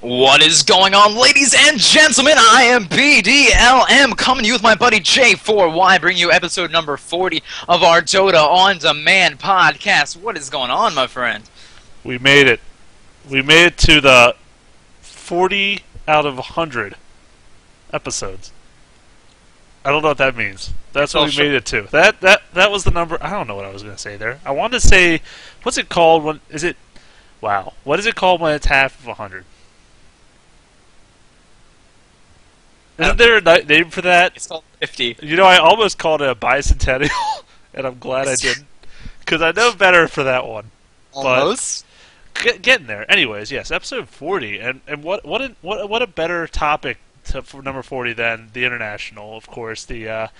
What is going on, ladies and gentlemen? I am BDLM, coming to you with my buddy J4Y, bringing you episode number 40 of our Dota On Demand podcast. What is going on, my friend? We made it. We made it to the 40 out of 100 episodes. I don't know what that means. That's what we made it to. That was the number. I don't know what I was going to say there. I wanted to say, what's it called? When is it? Wow. What is it called when it's half of 100? Isn't there a name for that? It's called 50. You know, I almost called it a bicentennial, and I'm glad I didn't, because I know better for that one. Almost. But getting there. Anyways, yes, episode 40, and what a better topic for number 40 than the international, of course, the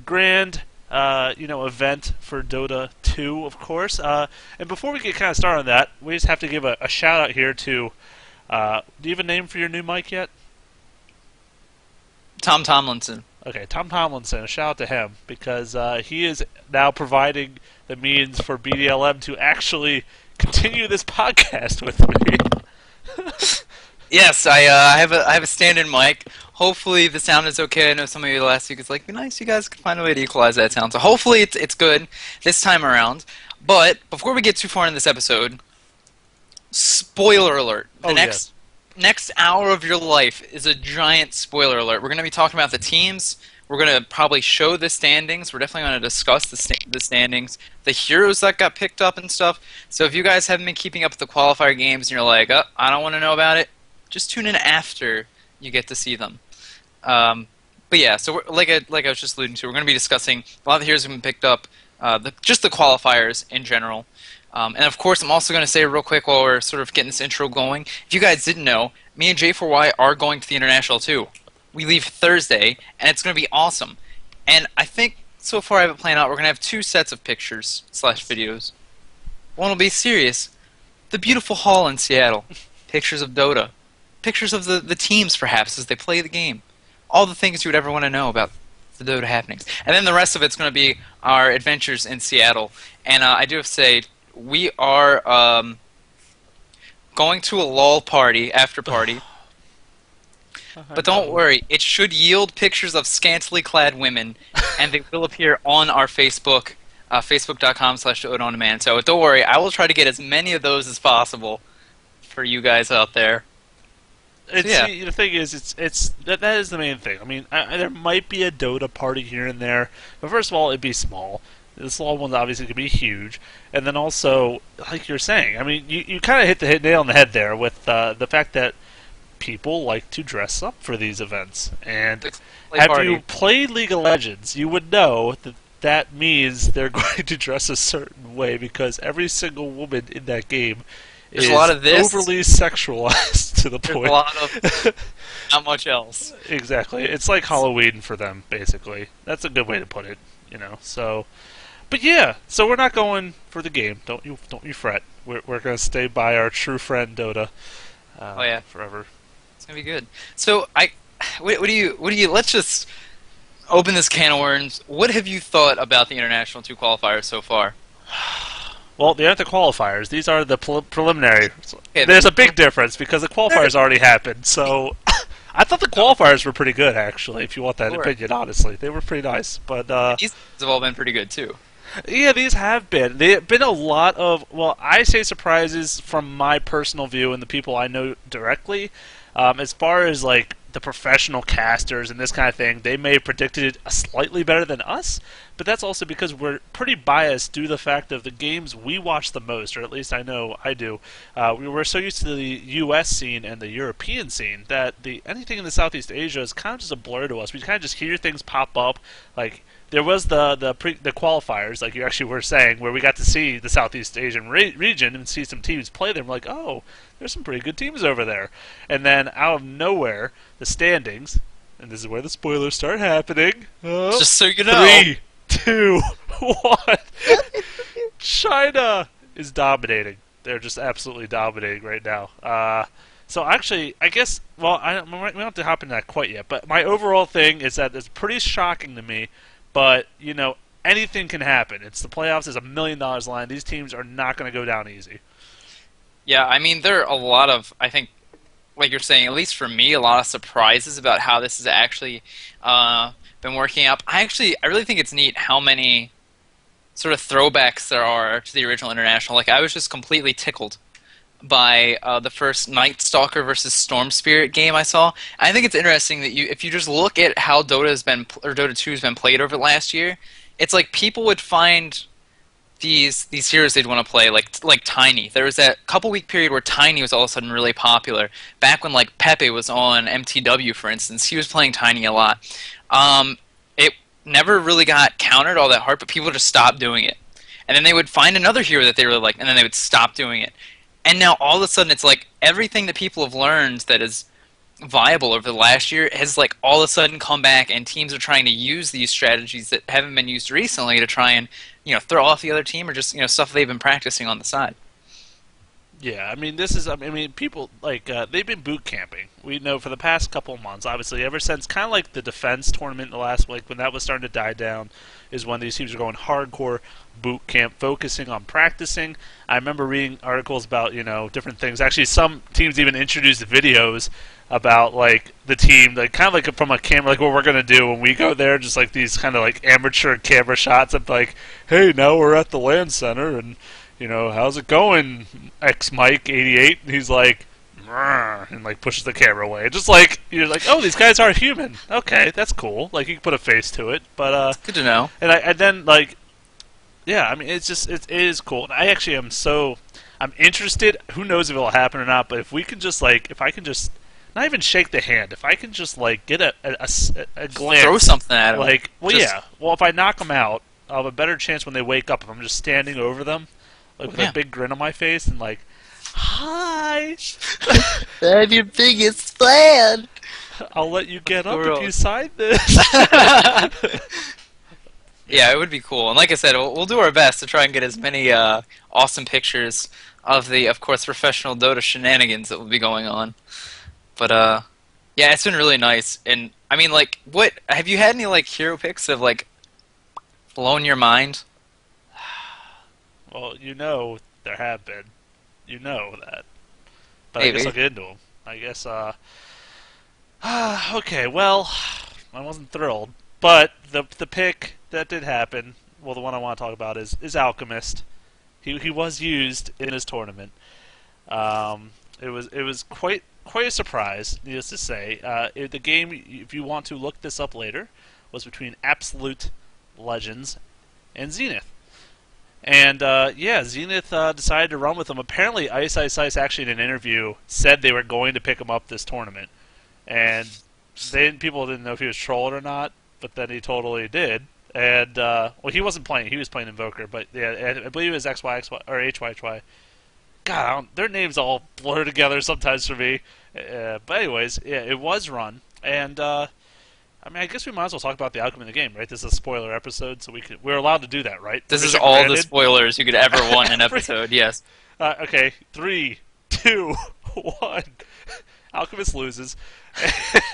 grand event for Dota 2, of course. And before we get kind of started on that, we just have to give a shout out here to. Do you have a name for your new mic yet? Tom Tomlinson. Okay, Tom Tomlinson, a shout out to him, because he is now providing the means for BDLM to actually continue this podcast with me. Yes, I have a stand-in mic. Hopefully the sound is okay. I know some of you last week is like, be nice, you guys could find a way to equalize that sound. So hopefully it's good this time around. But before we get too far in this episode, spoiler alert. The next hour of your life is a giant spoiler alert. We're going to be talking about the teams. We're going to probably show the standings. We're definitely going to discuss the standings, the heroes that got picked up and stuff. So if you guys haven't been keeping up with the qualifier games and you're like, oh, I don't want to know about it, just tune in after you get to see them. But yeah, so like I was just alluding to, we're going to be discussing a lot of the heroes that have been picked up, just the qualifiers in general. And of course, I'm also going to say real quick while we're sort of getting this intro going, if you guys didn't know, me and J4Y are going to the International too. We leave Thursday, and it's going to be awesome. And I think so far I have it planned out. We're going to have two sets of pictures / videos. One will be serious. The beautiful hall in Seattle. Pictures of Dota. Pictures of the teams, perhaps, as they play the game. All the things you would ever want to know about the Dota happenings. And then the rest of it's going to be our adventures in Seattle. And I do have to say, we are going to a LOL party, after party. But don't worry, it should yield pictures of scantily clad women, and they will appear on our Facebook, facebook.com/DotaOnDemand. So don't worry, I will try to get as many of those as possible for you guys out there. The thing is, that is the main thing. I mean, there might be a Dota party here and there, but first of all, it'd be small. The small one's obviously could be huge, and then also, like you're saying, I mean, you kind of hit the nail on the head there with the fact that people like to dress up for these events. And have you played League of Legends, you would know that means they're going to dress a certain way, because every single woman in that game is a lot of this. Overly sexualized to the point. There's a lot of not much else. Exactly. It's like Halloween for them, basically. That's a good way to put it, So, but yeah, so we're not going for the game. Don't you fret. We're going to stay by our true friend Dota. Forever. It's gonna be good. So what do you? Let's just open this can of worms. What have you thought about the International 2 qualifiers so far? Well, they aren't the qualifiers. These are the preliminary. Okay, there's a big difference because the qualifiers already happened. So I thought the qualifiers were pretty good, actually. If you want that opinion, honestly, they were pretty nice. But these have all been pretty good too. Yeah, these have been. There have been a lot of, I say surprises from my personal view and the people I know directly. As far as, like, the professional casters and this kind of thing, they may have predicted it slightly better than us, but that's also because we're pretty biased due to the fact of the games we watch the most, or at least I know I do. We're so used to the U.S. scene and the European scene that anything in the Southeast Asia is kind of just a blur to us. We kind of just hear things pop up, like there was the qualifiers, like you actually were saying, where we got to see the Southeast Asian region and see some teams play them. We're like, oh, there's some pretty good teams over there. And then out of nowhere, the standings, and this is where the spoilers start happening. Just so you know. 3, 2, 1. China is dominating. They're just absolutely dominating right now. So actually, I guess, we don't have to hop into that quite yet, but my overall thing is that it's pretty shocking to me. But, anything can happen. It's the playoffs. There's $1 million line. These teams are not going to go down easy. Yeah, I mean, there are a lot of, I think, like you're saying, at least for me, a lot of surprises about how this has actually been working out. I really think it's neat how many sort of throwbacks there are to the original International. Like I was just completely tickled by the first Night Stalker versus Storm Spirit game I saw. I think it's interesting that if you just look at how Dota 2 has been played over the last year, it's like people would find these heroes they'd want to play, like Tiny. There was that couple week period where Tiny was all of a sudden really popular. Back when like Pepe was on MTW, for instance, he was playing Tiny a lot. It never really got countered all that hard, but people just stopped doing it. And then they would find another hero that they really liked, and then they would stop doing it. And now all of a sudden, it's like everything that people have learned that is viable over the last year has like all of a sudden come back, and teams are trying to use these strategies that haven't been used recently to try and throw off the other team, or just stuff they've been practicing on the side. Yeah, I mean, this is, I mean, people, like, they've been boot camping. We know for the past couple of months, obviously, ever since kind of like the defense tournament in the last, like, when that was starting to die down, is when these teams are going hardcore boot camp, focusing on practicing. I remember reading articles about, different things. Actually, some teams even introduced videos about, like, the team, like, kind of like from a camera, like what we're going to do when we go there, just like these kind of, like, amateur camera shots of, like, hey, now we're at the LAN center, and how's it going, X Mike 88? And he's like, and like pushes the camera away. Just like you're like, oh, these guys are human. Okay, that's cool. Like you can put a face to it. But It's good to know. and then like, yeah, I mean, it's just it is cool. And I actually I'm interested. Who knows if it'll happen or not? But if we can just like, if I can just not even shake the hand, if I can just like get a glance, Throw something at him. like, well, yeah, well, if I knock them out, I'll have a better chance when they wake up if I'm just standing over them. Like with a big grin on my face and like, hi! I have your biggest plan! I'll let you get up if you sign this. Yeah, it would be cool. And like I said, we'll do our best to try and get as many awesome pictures of the, of course, professional Dota shenanigans that will be going on. But, yeah, it's been really nice. And, I mean, like, what, have you had any, like, hero picks that have, like, blown your mind? Well, there have been. You know that. But Maybe. I guess I'll get into them. I guess, okay, well, I wasn't thrilled. But the pick that did happen, well, the one I want to talk about is Alchemist. He was used in his tournament. It was quite a surprise, needless to say. The game, if you want to look this up later, was between Absolute Legends and Zenith. And, yeah, Zenith decided to run with him. Apparently, Ice actually in an interview said they were going to pick him up this tournament. And people didn't know if he was trolling or not, but then he totally did. And, well, he wasn't playing. He was playing Invoker, but, yeah, I believe it was XY, or HYHY. God, their names all blur together sometimes for me. But anyways, yeah, it was run. And, I mean, I guess we might as well talk about the outcome of the game, right? This is a spoiler episode, so we're allowed to do that, right? This is all the spoilers you could ever want in an episode, yes. Okay, 3, 2, 1. Alchemist loses,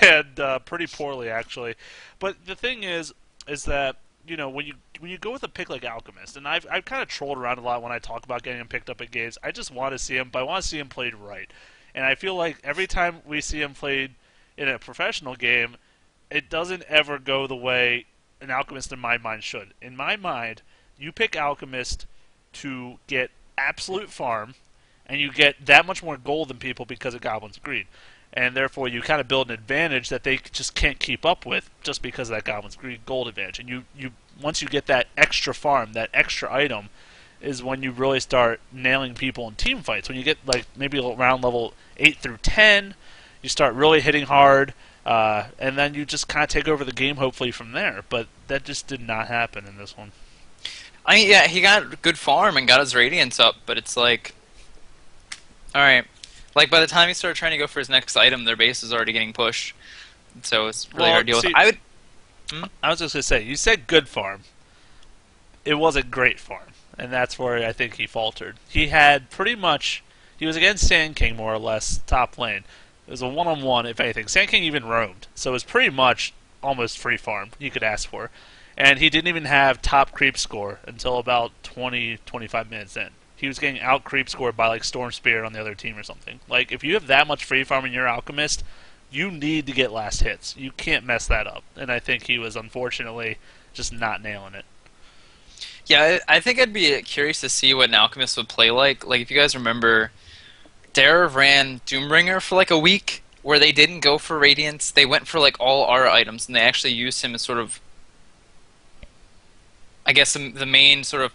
and pretty poorly, actually. But the thing is that, when you go with a pick like Alchemist, and I've kind of trolled around a lot when I talk about getting him picked up at games. I just want to see him, but I want to see him played right. And I feel like every time we see him played in a professional game, it doesn't ever go the way an Alchemist in my mind should. In my mind, you pick Alchemist to get absolute farm, and you get that much more gold than people because of Goblin's Greed. And therefore, you kind of build an advantage that they just can't keep up with just because of that Goblin's Greed gold advantage. And you once you get that extra farm, that extra item, is when you really start nailing people in team fights. When you get like maybe around level 8 through 10, you start really hitting hard. And then you just kind of take over the game, hopefully, from there. But that just did not happen in this one. I mean, yeah, he got good farm and got his Radiance up, but it's like, alright. Like, by the time he started trying to go for his next item, their base was already getting pushed. So it's really hard to deal with. I was just going to say, you said good farm. It wasn't great farm. And that's where I think he faltered. He had pretty much, he was against Sand King, more or less, top lane. It was a one-on-one, if anything. Sand King even roamed, so it was pretty much almost free farm you could ask for. And he didn't even have top creep score until about 20, 25 minutes in. he was getting out creep scored by like Storm Spirit on the other team or something. Like if you have that much free farm in your Alchemist, you need to get last hits. You can't mess that up. And I think he was unfortunately just not nailing it. Yeah, I think I'd be curious to see what an Alchemist would play like. Like, if you guys remember, Dare ran Doombringer for like a week, where they didn't go for Radiance. They went for like all our items, and they actually used him as sort of, I guess, the main sort of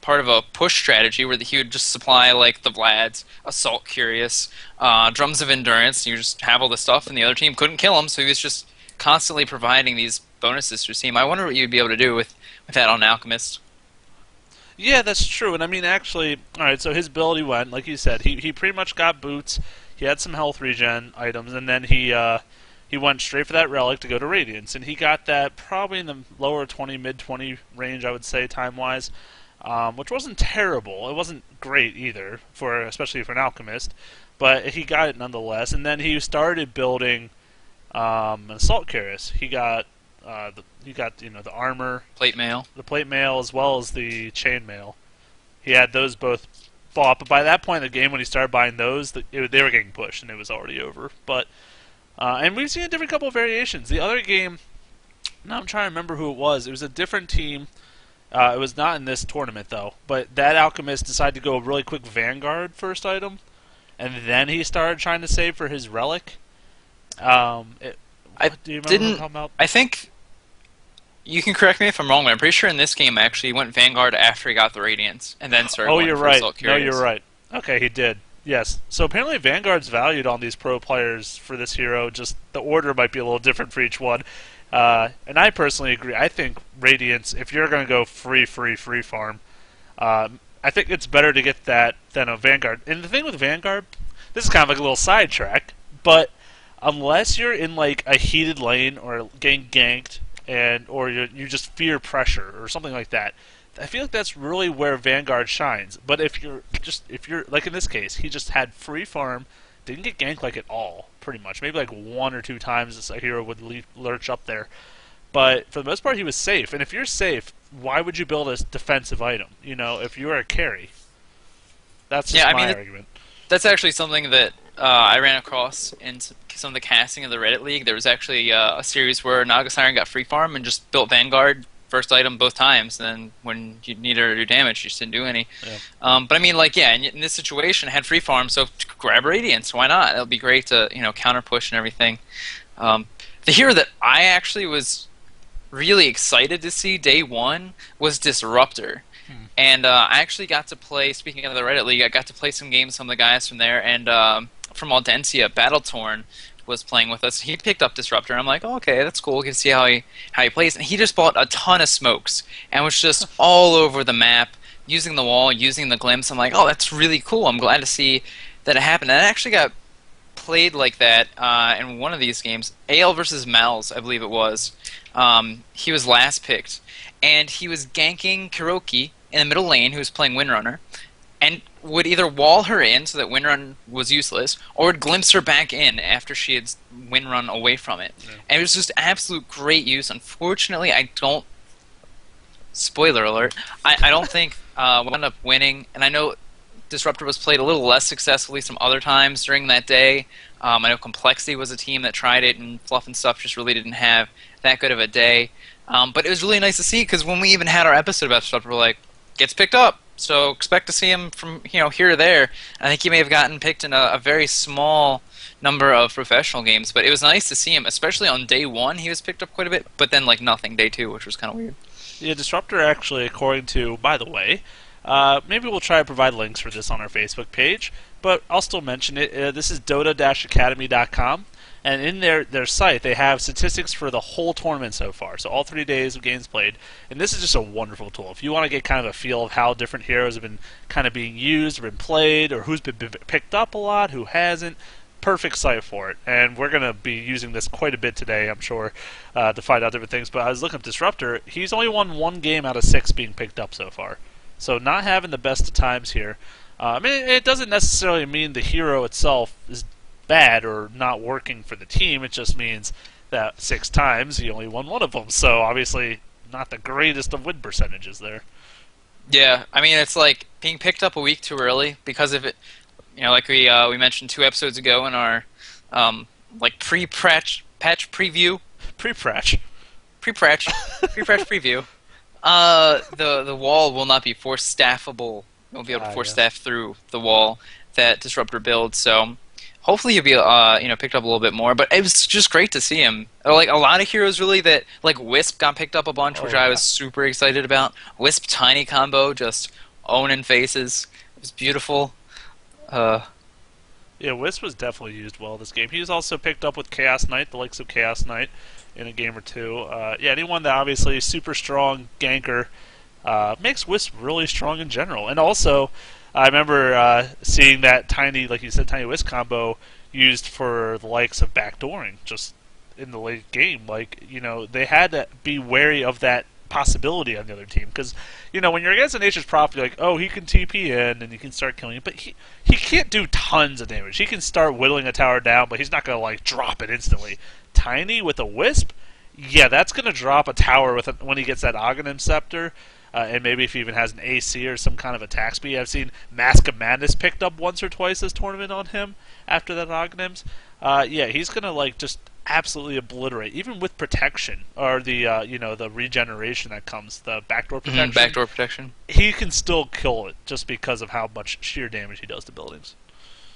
part of a push strategy where he would just supply like the Vlads, Assault Curious, Drums of Endurance. You just have all the stuff, and the other team couldn't kill him, so he was just constantly providing these bonuses to his team. I wonder what you'd be able to do with that on Alchemist. Yeah, that's true. And I mean, actually, all right. So his ability went, like you said, he pretty much got boots. He had some health regen items, and then he went straight for that relic to go to Radiance, and he got that probably in the lower 20, mid 20 range, I would say, time wise, which wasn't terrible. It wasn't great either, especially for an Alchemist, but he got it nonetheless. And then he started building an Assault Cuirass. He got the armor, Plate mail, the plate mail, as well as the chain mail. He had those both bought, but by that point in the game, when he started buying those, they were getting pushed, and it was already over. But and we've seen a different couple of variations. The other game, now I'm trying to remember who it was. It was a different team. It was not in this tournament though. But that Alchemist decided to go a really quick Vanguard first item, and then he started trying to save for his relic. Do you remember what I'm talking about? I think you can correct me if I'm wrong, but I'm pretty sure in this game actually he went Vanguard after he got the Radiance, and then started. Oh, going you're for right. Assault No, Curious. you're right. Okay, he did. Yes. So apparently Vanguard's valued on these pro players for this hero. Just the order might be a little different for each one. And I personally agree. I think Radiance, if you're going to go free farm, I think it's better to get that than a Vanguard. And the thing with Vanguard, this is kind of like a little sidetrack, but unless you're in like a heated lane or getting ganked, or you just fear pressure or something like that, I feel like that's really where Vanguard shines. But if you're like in this case, he just had free farm, didn't get ganked like at all, pretty much. Maybe like one or two times a hero would lurch up there. But for the most part, he was safe. And if you're safe, why would you build a defensive item? You know, if you're a carry. That's just my argument. That's actually something that I ran across in some of the casting of the Reddit League. There was actually a series where Naga Siren got free farm and just built Vanguard first item both times, and then when you needed her to do damage, you just didn't do any. Yeah. But I mean, like, yeah, in this situation, had free farm, so grab Radiance. Why not? That'll be great to counter push and everything. The hero that I actually was really excited to see day one was Disruptor. And I actually got to play, speaking of the Reddit League, I got to play some games with some of the guys from there, and from Audencia, Battletorn was playing with us. He picked up Disruptor, and I'm like, oh, okay, that's cool. We can see how he plays. And he just bought a ton of smokes and was just all over the map, using the wall, using the glimpse. I'm like, oh, that's really cool. I'm glad to see that it happened. And it actually got played like that in one of these games. AL versus Mal's, I believe it was. He was last picked, and he was ganking Kuroki in the middle lane, who was playing Windrunner, and would either wall her in so that Windrun was useless, or would glimpse her back in after she had Windrun away from it. Yeah. And it was just absolute great use. Unfortunately, I don't... Spoiler alert. I don't think we'll end up winning. And I know Disruptor was played a little less successfully some other times during that day. I know Complexity was a team that tried it, and Fluff and Stuff just really didn't have that good of a day. But it was really nice to see, because when we even had our episode about Disruptor, we're like, gets picked up. So expect to see him from here to there. I think he may have gotten picked in a very small number of professional games, but it was nice to see him, especially on day one. He was picked up quite a bit, but then like nothing day two, which was kind of weird. Yeah, Disruptor actually, according to, by the way, maybe we'll try to provide links for this on our Facebook page, but I'll still mention it. This is Dota-Academy.com. And in their site, they have statistics for the whole tournament so far, so all 3 days of games played. And this is just a wonderful tool. If you want to get kind of a feel of how different heroes have been kind of being used or been played, or who's been picked up a lot, who hasn't, perfect site for it. And we're going to be using this quite a bit today, I'm sure, to find out different things. But I was looking at Disruptor. He's only won 1 game out of 6 being picked up so far. So not having the best of times here. I mean, it doesn't necessarily mean the hero itself is bad or not working for the team. It just means that 6 times he only won 1 of them. So obviously not the greatest of win percentages there. Yeah, I mean, it's like being picked up a week too early because of it. Like we mentioned 2 episodes ago in our like patch preview, Pre-patch. pre-patch pre-patch preview. The wall will not be force staffable. You won't be able to force staff through the wall that Disruptor builds. So hopefully he'll be picked up a little bit more. But it was just great to see him. Like a lot of heroes really that like Wisp got picked up a bunch, which I was super excited about. Wisp Tiny combo just owning faces. It was beautiful. Yeah, Wisp was definitely used well this game. He was also picked up with Chaos Knight, the likes of Chaos Knight, in a game or two. Yeah, anyone that obviously is super strong ganker makes Wisp really strong in general. And also, I remember seeing that tiny, like you said, tiny Wisp combo used for the likes of backdooring just in the late game. Like, they had to be wary of that possibility on the other team because when you're against a Nature's Prophet, you're like, oh, he can TP in and he can start killing you, but he can't do tons of damage. He can start whittling a tower down, but he's not gonna like drop it instantly. Tiny with a Wisp, yeah, that's gonna drop a tower when he gets that Aghanim Scepter, and maybe if he even has an AC or some kind of attack speed. I've seen Mask of Madness picked up once or twice this tournament on him after that Aghanims. Yeah, he's gonna like just absolutely obliterate, even with protection or the the regeneration that comes, the backdoor protection. Backdoor protection. He can still kill it just because of how much sheer damage he does to buildings.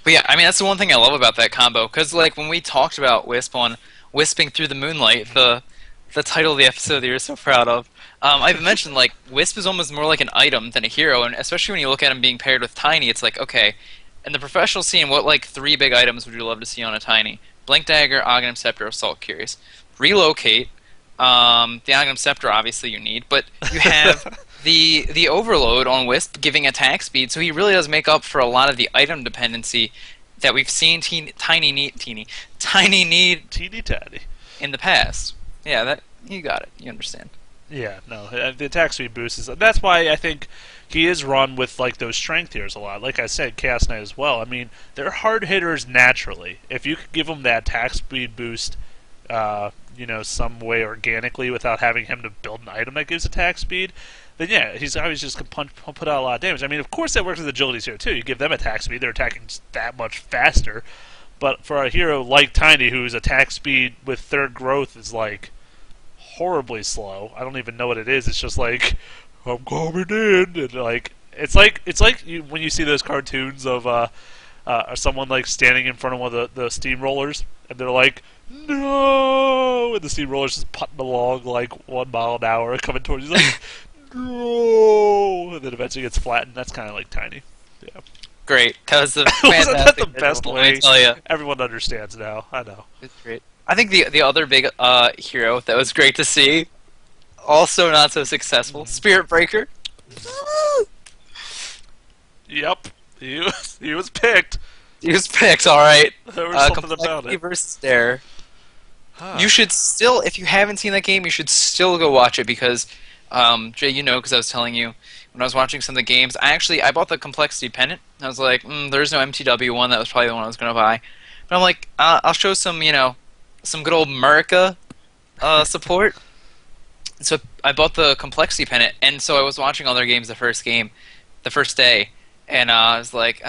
But yeah, I mean that's the one thing I love about that combo because like when we talked about Wisp on Wisping Through the Moonlight, the title of the episode that you're so proud of, I've mentioned like Wisp is almost more like an item than a hero, and especially when you look at him being paired with Tiny, it's like okay, in the professional scene, what like 3 big items would you love to see on a Tiny? Blink Dagger, Aghanim Scepter, Assault Curious. Relocate. The Aghanim Scepter, obviously, you need, but you have the Overload on Wisp giving attack speed, so he really does make up for a lot of the item dependency that we've seen Tiny need Teeny in the past. Yeah, that you got it. You understand. Yeah, no, the attack speed boost is. That's why I think he is run with like those strength tiers a lot. Like I said, Chaos Knight as well. I mean, they're hard hitters naturally. If you could give them that attack speed boost, some way organically without having him to build an item that gives attack speed, then yeah, he's always just gonna put out a lot of damage. I mean, of course that works with agilities here too. You give them attack speed, they're attacking just that much faster. But for a hero like Tiny, whose attack speed with third growth is like horribly slow. I don't even know what it is. It's just like I'm coming in, and like it's like when you see those cartoons of someone like standing in front of one of the steamrollers, and they're like, no, and the steamroller's just putting along like 1 mile an hour, coming towards you, like no, and then eventually gets flattened. That's kind of like Tiny. Yeah. Great. That was the Wasn't that the best visual, way? let me tell you. Everyone understands now. I know. It's great. I think the other big hero that was great to see, also not so successful, Spirit Breaker. Yep, he was picked. He was picked, all right. There was something about Complexity it. versus Dare. You should still, if you haven't seen that game, you should still go watch it because, Jay, because I was telling you when I was watching some of the games, I bought the Complexity Pennant. I was like, there's no MTW one. That was probably the one I was going to buy. But I'm like, I'll show some good old America support. So I bought the Complexity Pennant, and so I was watching all their games the first day, and I was like,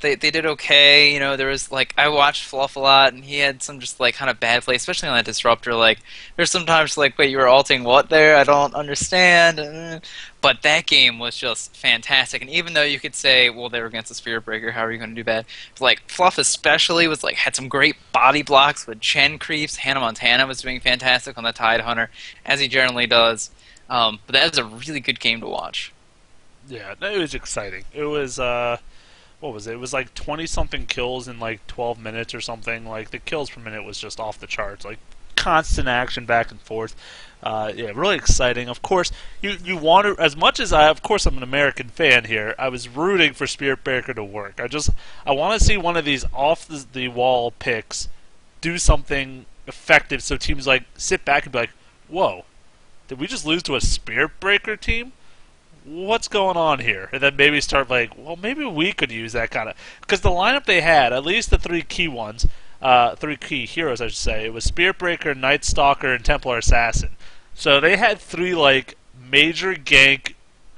they did okay. There was like I watched Fluff a lot, and he had some just like kind of bad play, especially on that Disruptor. Like there's sometimes like, wait, you were ulting what there? I don't understand. But that game was just fantastic, and even though you could say, well, they were against the Spirit Breaker, how are you going to do bad? But, like Fluff especially was like had some great body blocks with Chen creeps. Hannah Montana was doing fantastic on the Tide Hunter, as he generally does. But that was a really good game to watch. Yeah, it was exciting. It was what was it? It was like 20-something kills in like 12 minutes or something. Like the kills per minute was just off the charts. Like constant action back and forth. Yeah, really exciting. Of course, you want to, as much as of course I'm an American fan here, I was rooting for Spirit Breaker to work. I want to see one of these off the wall picks do something effective so teams like sit back and be like, whoa, did we just lose to a Spirit Breaker team? What's going on here? And then maybe start like, well, maybe we could use that kind of, because the lineup they had, at least the 3 key ones, 3 key heroes, I should say, it was Spirit Breaker, Night Stalker, and Templar Assassin. So they had 3 like major gank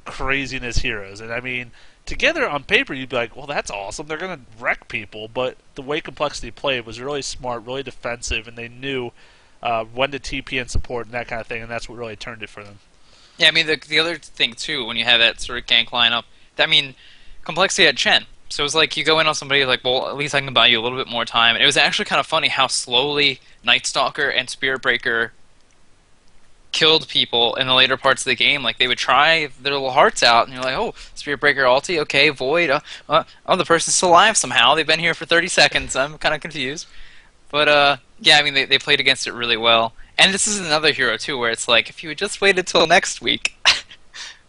craziness heroes, and I mean, together on paper, you'd be like, well, that's awesome. They're going to wreck people. But the way Complexity played was really smart, really defensive, and they knew when to TP and support and that kind of thing, and that's what really turned it for them. Yeah, I mean, the other thing, too, when you have that sort of gank lineup, I mean, Complexity had Chen. So it was like you go in on somebody like, well, at least I can buy you a little bit more time. And it was actually kind of funny how slowly Night Stalker and Spirit Breaker killed people in the later parts of the game. Like, they would try their little hearts out, and you're like, oh, Spirit Breaker ulti, okay, Void, oh, the person's still alive somehow. They've been here for 30 seconds. I'm kind of confused. But, yeah, I mean, they played against it really well. And this is another hero, too, where it's like, if you had just waited till next week,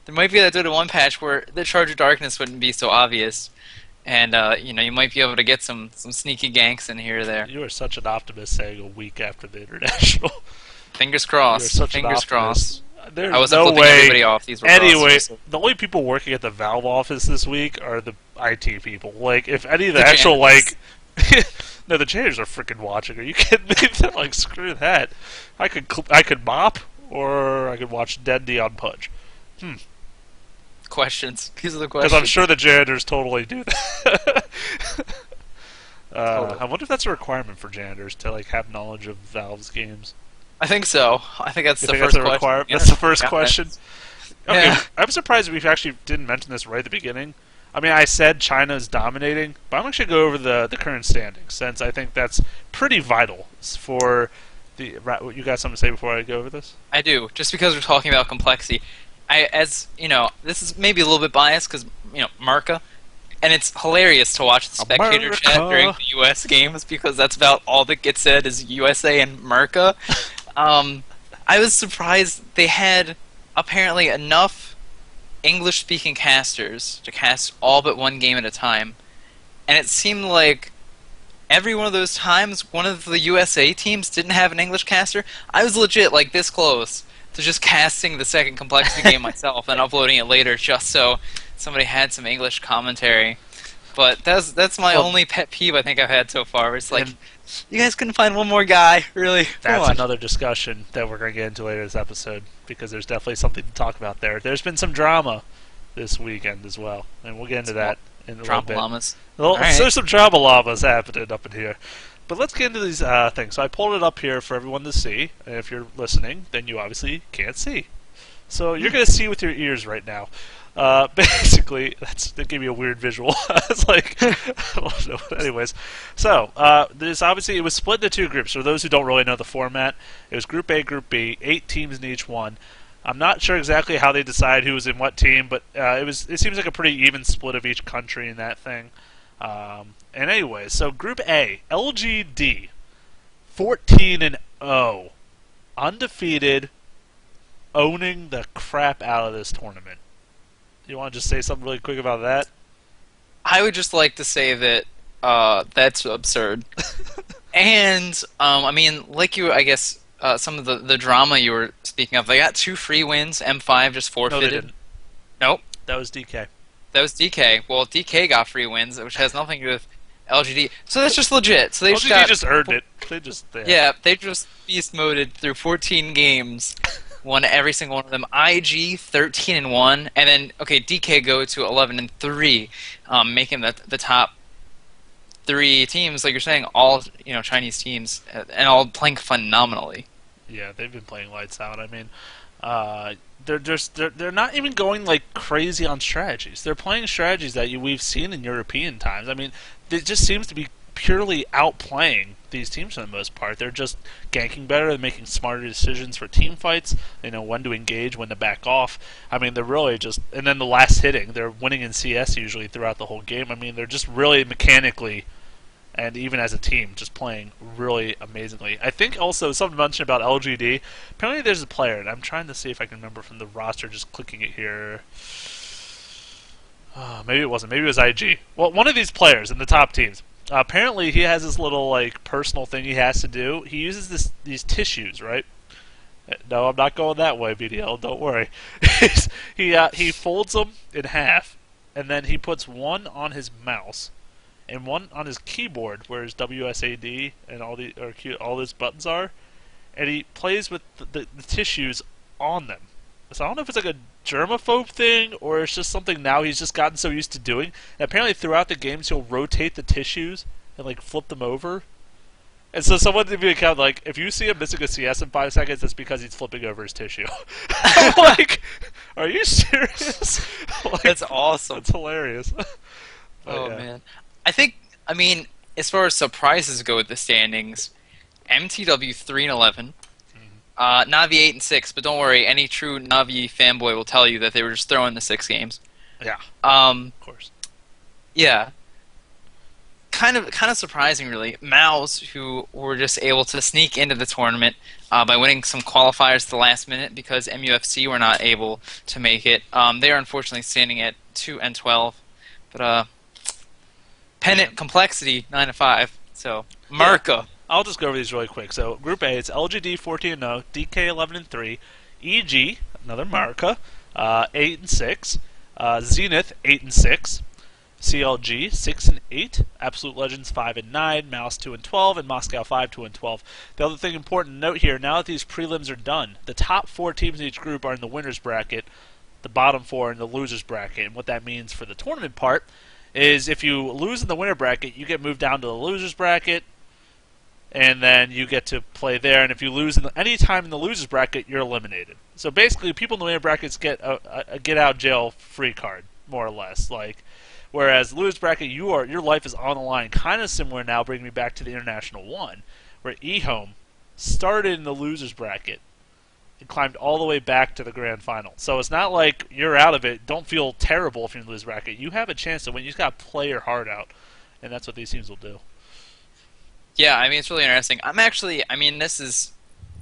there might be that Dota 1 patch where the Charge of Darkness wouldn't be so obvious. And, you know, you might be able to get some sneaky ganks in here or there. You are such an optimist saying a week after the international. Fingers crossed. You're such Fingers an crossed. There's I wasn't no flipping way. everybody off. These were Anyway, crossed. the only people working at the Valve office this week are the IT people. Like, if any of the, The actual, janitors. like... No, the janitors are freaking watching. Are you kidding me? They're like, screw that. I could mop, or I could watch Dendy on Pudge. Questions. These are the Because questions. I'm sure the janitors totally do that. Totally. I wonder if that's a requirement for janitors to like have knowledge of Valve's games. I think so. I think that's You the think first that's a question. requirement? Yeah. That's the first Yeah. question. Okay, Yeah. I'm surprised we actually didn't mention this right at the beginning. I mean, I said China's dominating, but I'm actually going to go over the current standings since I think that's pretty vital for the. You got something to say before I go over this? I do. Just because we're talking about complexity, as you know, this is maybe a little bit biased because you know Marca, and it's hilarious to watch the spectator chat during the U.S. games because that's about all that gets said is USA and Marca. I was surprised they had apparently enough English-speaking casters to cast all but one game at a time, and it seemed like every one of those times one of the USA teams didn't have an English caster. I was legit like this close to just casting the second complexity game myself and uploading it later just so somebody had some English commentary. But that's my only pet peeve I think I've had so far. It's like, you guys couldn't find one more guy, really? Come That's on. another discussion that we're going to get into later this episode because there's definitely something to talk about there. There's been some drama this weekend as well, and we'll get into that in a little Drama bit. llamas. Well, Alright. there's some drama llamas happening up in here. But let's get into these things. So I pulled it up here for everyone to see, and if you're listening, then you obviously can't see. So you're going to see with your ears right now. Basically, that gave me a weird visual. It's like, I don't know. Anyways, so there's obviously it was split into two groups. For those who don't really know the format, it was Group A, Group B, 8 teams in each one. I'm not sure exactly how they decide who was in what team, but it seems like a pretty even split of each country in that thing. And anyways, so Group A, LGD, 14-0, undefeated, owning the crap out of this tournament. You want to just say something really quick about that? I would just like to say that that's absurd. And, I mean, like you, I guess, some of the drama you were speaking of, they got 2 free wins, M5 just No, they forfeited. didn't. Nope. That was DK. That was DK. Well, DK got free wins, which has nothing to do with LGD. So that's just legit. So they LGD just earned it. They just Yeah, they just beast moded through 14 games, won every single one of them. IG 13-1, and then DK go to 11-3, making the top 3 teams, like you're saying, all Chinese teams, and all playing phenomenally. Yeah, they've been playing lights out. I mean, they're not even going like crazy on strategies. They're playing strategies that we've seen in European times. I mean, it just seems to be purely outplaying these teams for the most part. They're just ganking better and making smarter decisions for team fights. They know when to engage, when to back off. I mean, they're really just... And then the last hitting, they're winning in CS usually throughout the whole game. I mean, they're just really mechanically, and even as a team, just playing really amazingly. I think also, something to mention about LGD, apparently there's a player, and I'm trying to see if I can remember from the roster, just clicking it here. Maybe it wasn't. Maybe it was IG. Well, one of these players in the top teams. Apparently, he has this little like personal thing he has to do. He uses these tissues, right? No, I'm not going that way, BDL. Don't worry. He folds them in half, and then he puts one on his mouse and one on his keyboard, where his WSAD and all those buttons are, and he plays with the tissues on them. So I don't know if it's like a germaphobe thing, or it's just something now he's just gotten so used to doing. And apparently, throughout the games, he'll rotate the tissues and like flip them over. And so someone to be account like, if you see him missing a CS in 5 seconds, it's because he's flipping over his tissue. I'm like, are you serious? Like, That's awesome. that's hilarious. Oh yeah. man, I mean, as far as surprises go with the standings, MTW 3-11, Navi 8-6. But don't worry, any true Navi fanboy will tell you that they were just throwing the 6 games. Yeah, Um, of course. yeah, kind of surprising, really. Mouse, who were just able to sneak into the tournament by winning some qualifiers at the last minute because MUFC were not able to make it. They are unfortunately standing at 2-12, but Pennant complexity 9-5. So Marca. I'll just go over these really quick. So Group A, it's LGD 14-0, DK 11-3, EG, another Marca, 8-6, Zenith 8-6. CLG 6-8, Absolute Legends 5-9, Mouse 2-12, and Moscow 5-12. The other thing important to note here: now that these prelims are done, the top 4 teams in each group are in the winners bracket, the bottom 4 in the losers bracket. And what that means for the tournament part is, if you lose in the winner bracket, you get moved down to the losers bracket, and then you get to play there. And if you lose any time in the losers bracket, you're eliminated. So basically, people in the winner brackets get a get out jail free card, more or less, like. Whereas losers bracket, your life is on the line. Kind of similar now, bringing me back to the International 1, where eHome started in the losers bracket and climbed all the way back to the grand final. So it's not like you're out of it. Don't feel terrible if you're in the losers bracket. You have a chance to win. You just got to play your heart out, and that's what these teams will do. Yeah, I mean, it's really interesting. I mean, this is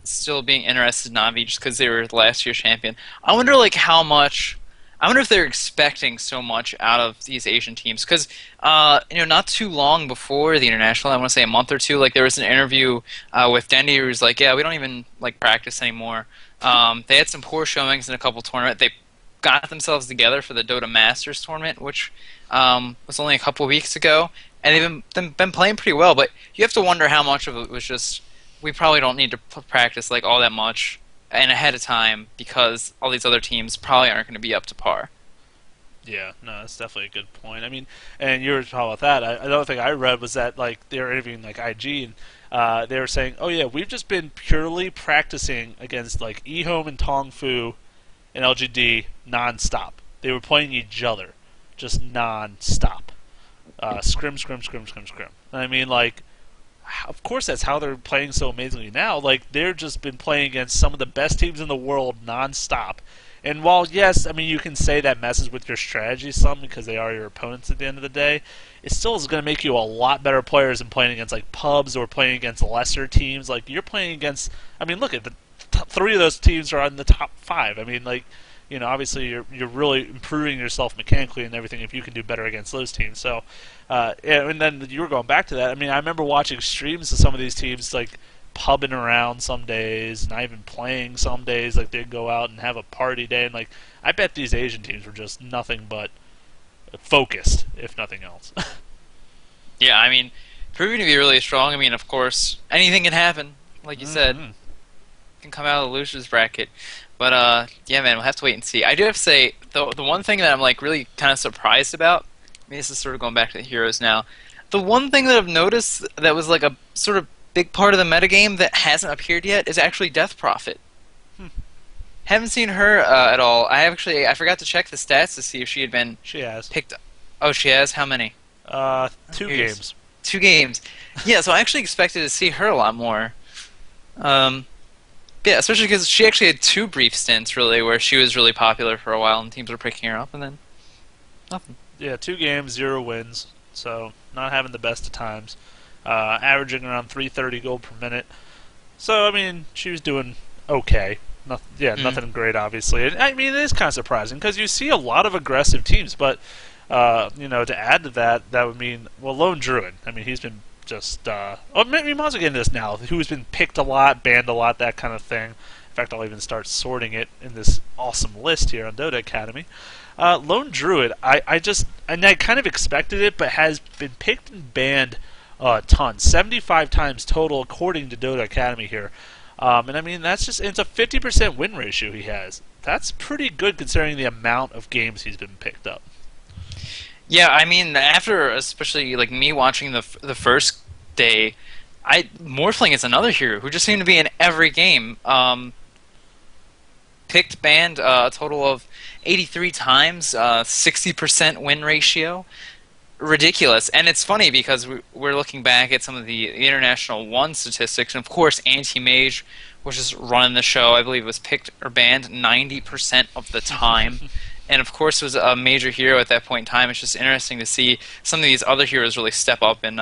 still being interested in Navi just because they were last year's champion. I wonder, like, I wonder if they're expecting so much out of these Asian teams because, not too long before the international, I want to say a month or two, like there was an interview with Dendi who was like, "Yeah, we don't even like practice anymore." They had some poor showings in a couple tournaments. They got themselves together for the Dota Masters tournament, which was only a couple weeks ago, and they've been playing pretty well. But you have to wonder how much of it was just we probably don't need to practice like all that much and ahead of time because all these other teams probably aren't going to be up to par. Yeah, no, that's definitely a good point. I mean, and you were talking about that. Another thing I read was that like they were interviewing like IG, and they were saying, "Oh yeah, we've just been purely practicing against like eHome and Tongfu and LGD nonstop. They were playing each other, just nonstop, scrim, scrim, scrim, scrim, scrim." And I mean, like, of course that's how they're playing so amazingly now. Like they've just been playing against some of the best teams in the world nonstop. And while yes, I mean you can say that messes with your strategy some because they are your opponents at the end of the day, it still is going to make you a lot better players than playing against like pubs or playing against lesser teams. Like you're playing against. I mean, look at the top 3 of those teams are in the top 5. I mean, like. Obviously you're really improving yourself mechanically and everything if you can do better against those teams. So, and then you were going back to that. I mean, I remember watching streams of some of these teams like pubbing around some days, not even playing some days. Like they'd go out and have a party day, and like I bet these Asian teams were just nothing but focused, if nothing else. Yeah, I mean, proving to be really strong. I mean, of course, anything can happen. Like you said, can come out of the losers bracket. But yeah, man, we'll have to wait and see. I do have to say, the one thing that I'm like really kind of surprised about. I mean, this is sort of going back to the heroes now. The one thing that I've noticed that was like a sort of big part of the metagame that hasn't appeared yet is actually Death Prophet. Haven't seen her at all. I forgot to check the stats to see if she had been She has picked. Oh, she has. How many? 2 games. 2 games. Yeah, so I actually expected to see her a lot more. Yeah, especially because she actually had 2 brief stints, really, where she was really popular for a while and teams were picking her up, and then nothing. Yeah, 2 games, 0 wins, so not having the best of times. Averaging around 330 gold per minute. So, I mean, she was doing okay. Nothing great, obviously. And, I mean, it is kind of surprising because you see a lot of aggressive teams, but, to add to that, that would mean, well, Lone Druid. I mean, he's been just, we might as well get into this now. Who's been picked a lot, banned a lot, that kind of thing. In fact, I'll even start sorting it in this awesome list here on Dota Academy. Lone Druid, I kind of expected it, but has been picked and banned a ton. 75 times total, according to Dota Academy here. And I mean, it's a 50% win ratio he has. That's pretty good considering the amount of games he's been picked up. Yeah, I mean, after especially like me watching the first day, I Morphling is another hero who just seemed to be in every game. Picked banned a total of 83 times, 60% win ratio. Ridiculous. And it's funny because we're looking back at some of the International 1 statistics, and of course, Anti-Mage, which is running the show, I believe was picked or banned 90% of the time. And of course, was a major hero at that point in time. It's just interesting to see some of these other heroes really step up and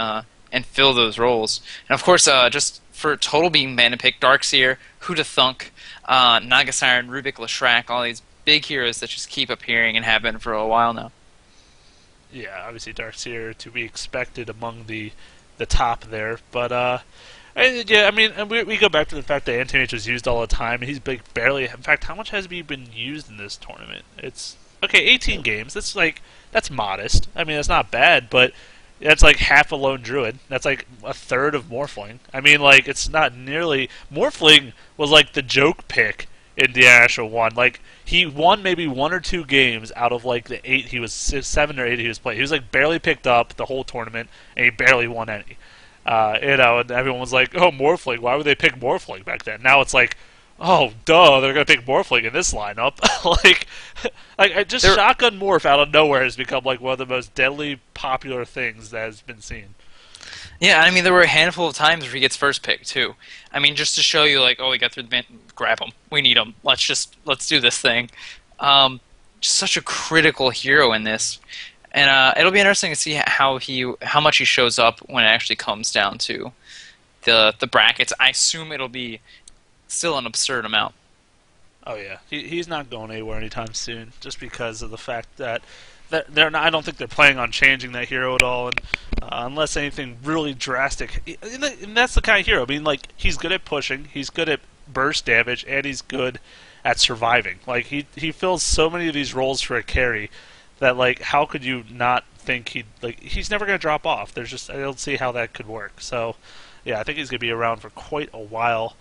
fill those roles. And of course, just for total being banned and picked, Darkseer, Who'da Thunk, Nagasiren, Rubik, Leshrac, all these big heroes that just keep appearing and have been for a while now. Yeah, obviously Darkseer to be expected among the top there, but yeah, I mean, and we go back to the fact that Anti-Mage was used all the time, and he's barely. In fact, how much has he been used in this tournament? It's okay, 18 games. That's modest. I mean, that's not bad, but that's like half a lone druid. That's like a third of Morphling. I mean, like it's not nearly. Morphling was like the joke pick in the actual one. Like he won maybe 1 or 2 games out of like the 8 he was 7 or 8 he was playing. He was like barely picked up the whole tournament, and he barely won any. And everyone was like, "Oh, Morphling! Why would they pick Morphling back then?" Now it's like, "Oh, duh! They're gonna pick Morphling in this lineup." Just shotgun morph out of nowhere has become like one of the most deadly popular things that has been seen. Yeah, I mean, there were a handful of times where he gets first pick too. I mean, just to show you, like, oh, we got through the ban, grab him. We need him. Let's do this thing. Just such a critical hero in this. And it'll be interesting to see how much he shows up when it actually comes down to the brackets. I assume it'll be still an absurd amount. Oh yeah, he's not going anywhere anytime soon, just because of the fact that they're not, I don't think they're planning on changing that hero at all, and unless anything really drastic. And that's the kind of hero. I mean, like he's good at pushing, he's good at burst damage, and he's good at surviving. Like he fills so many of these roles for a carry that like how could you not think he's never going to drop off. I don't see how that could work. So yeah, I think he's going to be around for quite a while.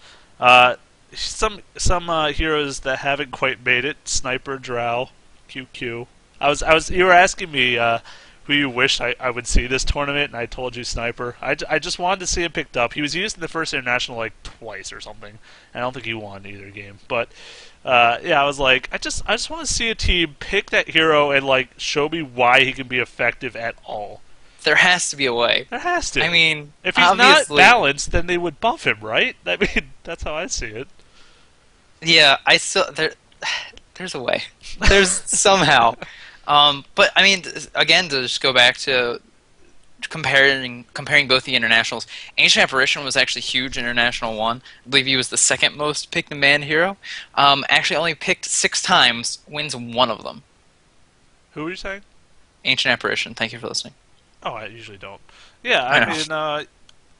Some heroes that haven't quite made it: Sniper, Drow, QQ. You were asking me who you wish I would see this tournament, and I told you Sniper. I just wanted to see him picked up. He was used in the first international like twice or something. I don't think he won either game, but yeah, I was like, I just want to see a team pick that hero and like show me why he can be effective at all. There has to be a way. There has to. I mean, if he's not balanced, then they would buff him, right? I mean, that's how I see it. Yeah, there's a way. There's somehow. But I mean, again, to just go back to comparing both the internationals, Ancient Apparition was actually huge in International 1. I believe he was the second most picked and banned hero. Actually only picked 6 times, wins 1 of them. Who were you saying? Ancient Apparition. Thank you for listening. Oh, I usually don't. Yeah, I mean,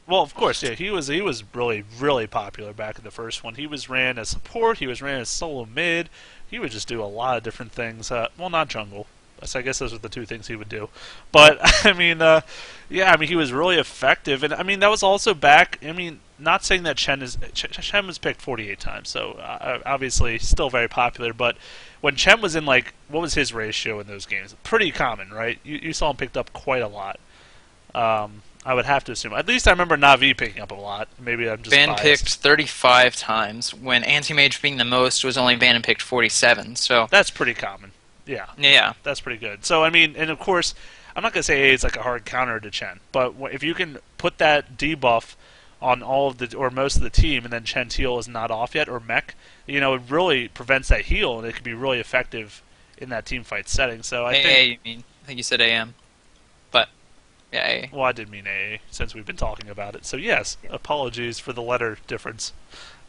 well, of course, yeah, he was really, really popular back in the first one. He was ran as support, he was ran as solo mid, he would just do a lot of different things. Well, not jungle. So I guess those are the 2 things he would do. But, I mean, yeah, I mean, he was really effective. And, I mean, that was also back, I mean, not saying that Chen was picked 48 times, so obviously still very popular. But when Chen was in, like, what was his ratio in those games? Pretty common, right? You saw him picked up quite a lot. I would have to assume. At least I remember Na'Vi picking up a lot. Maybe I'm just Ban biased. picked 35 times, when Anti-Mage being the most was only banned and picked 47. So that's pretty common. Yeah. Yeah. That's pretty good. So, I mean, and of course, I'm not going to say it's like a hard counter to Chen, but if you can put that debuff on all of or most of the team, and then Chen's heal is not off yet, or mech, you know, it really prevents that heal, and it can be really effective in that team fight setting. So I think you mean? I think you said AM. But, yeah, AA. Well, I did mean AA, since we've been talking about it. So yes, apologies for the letter difference.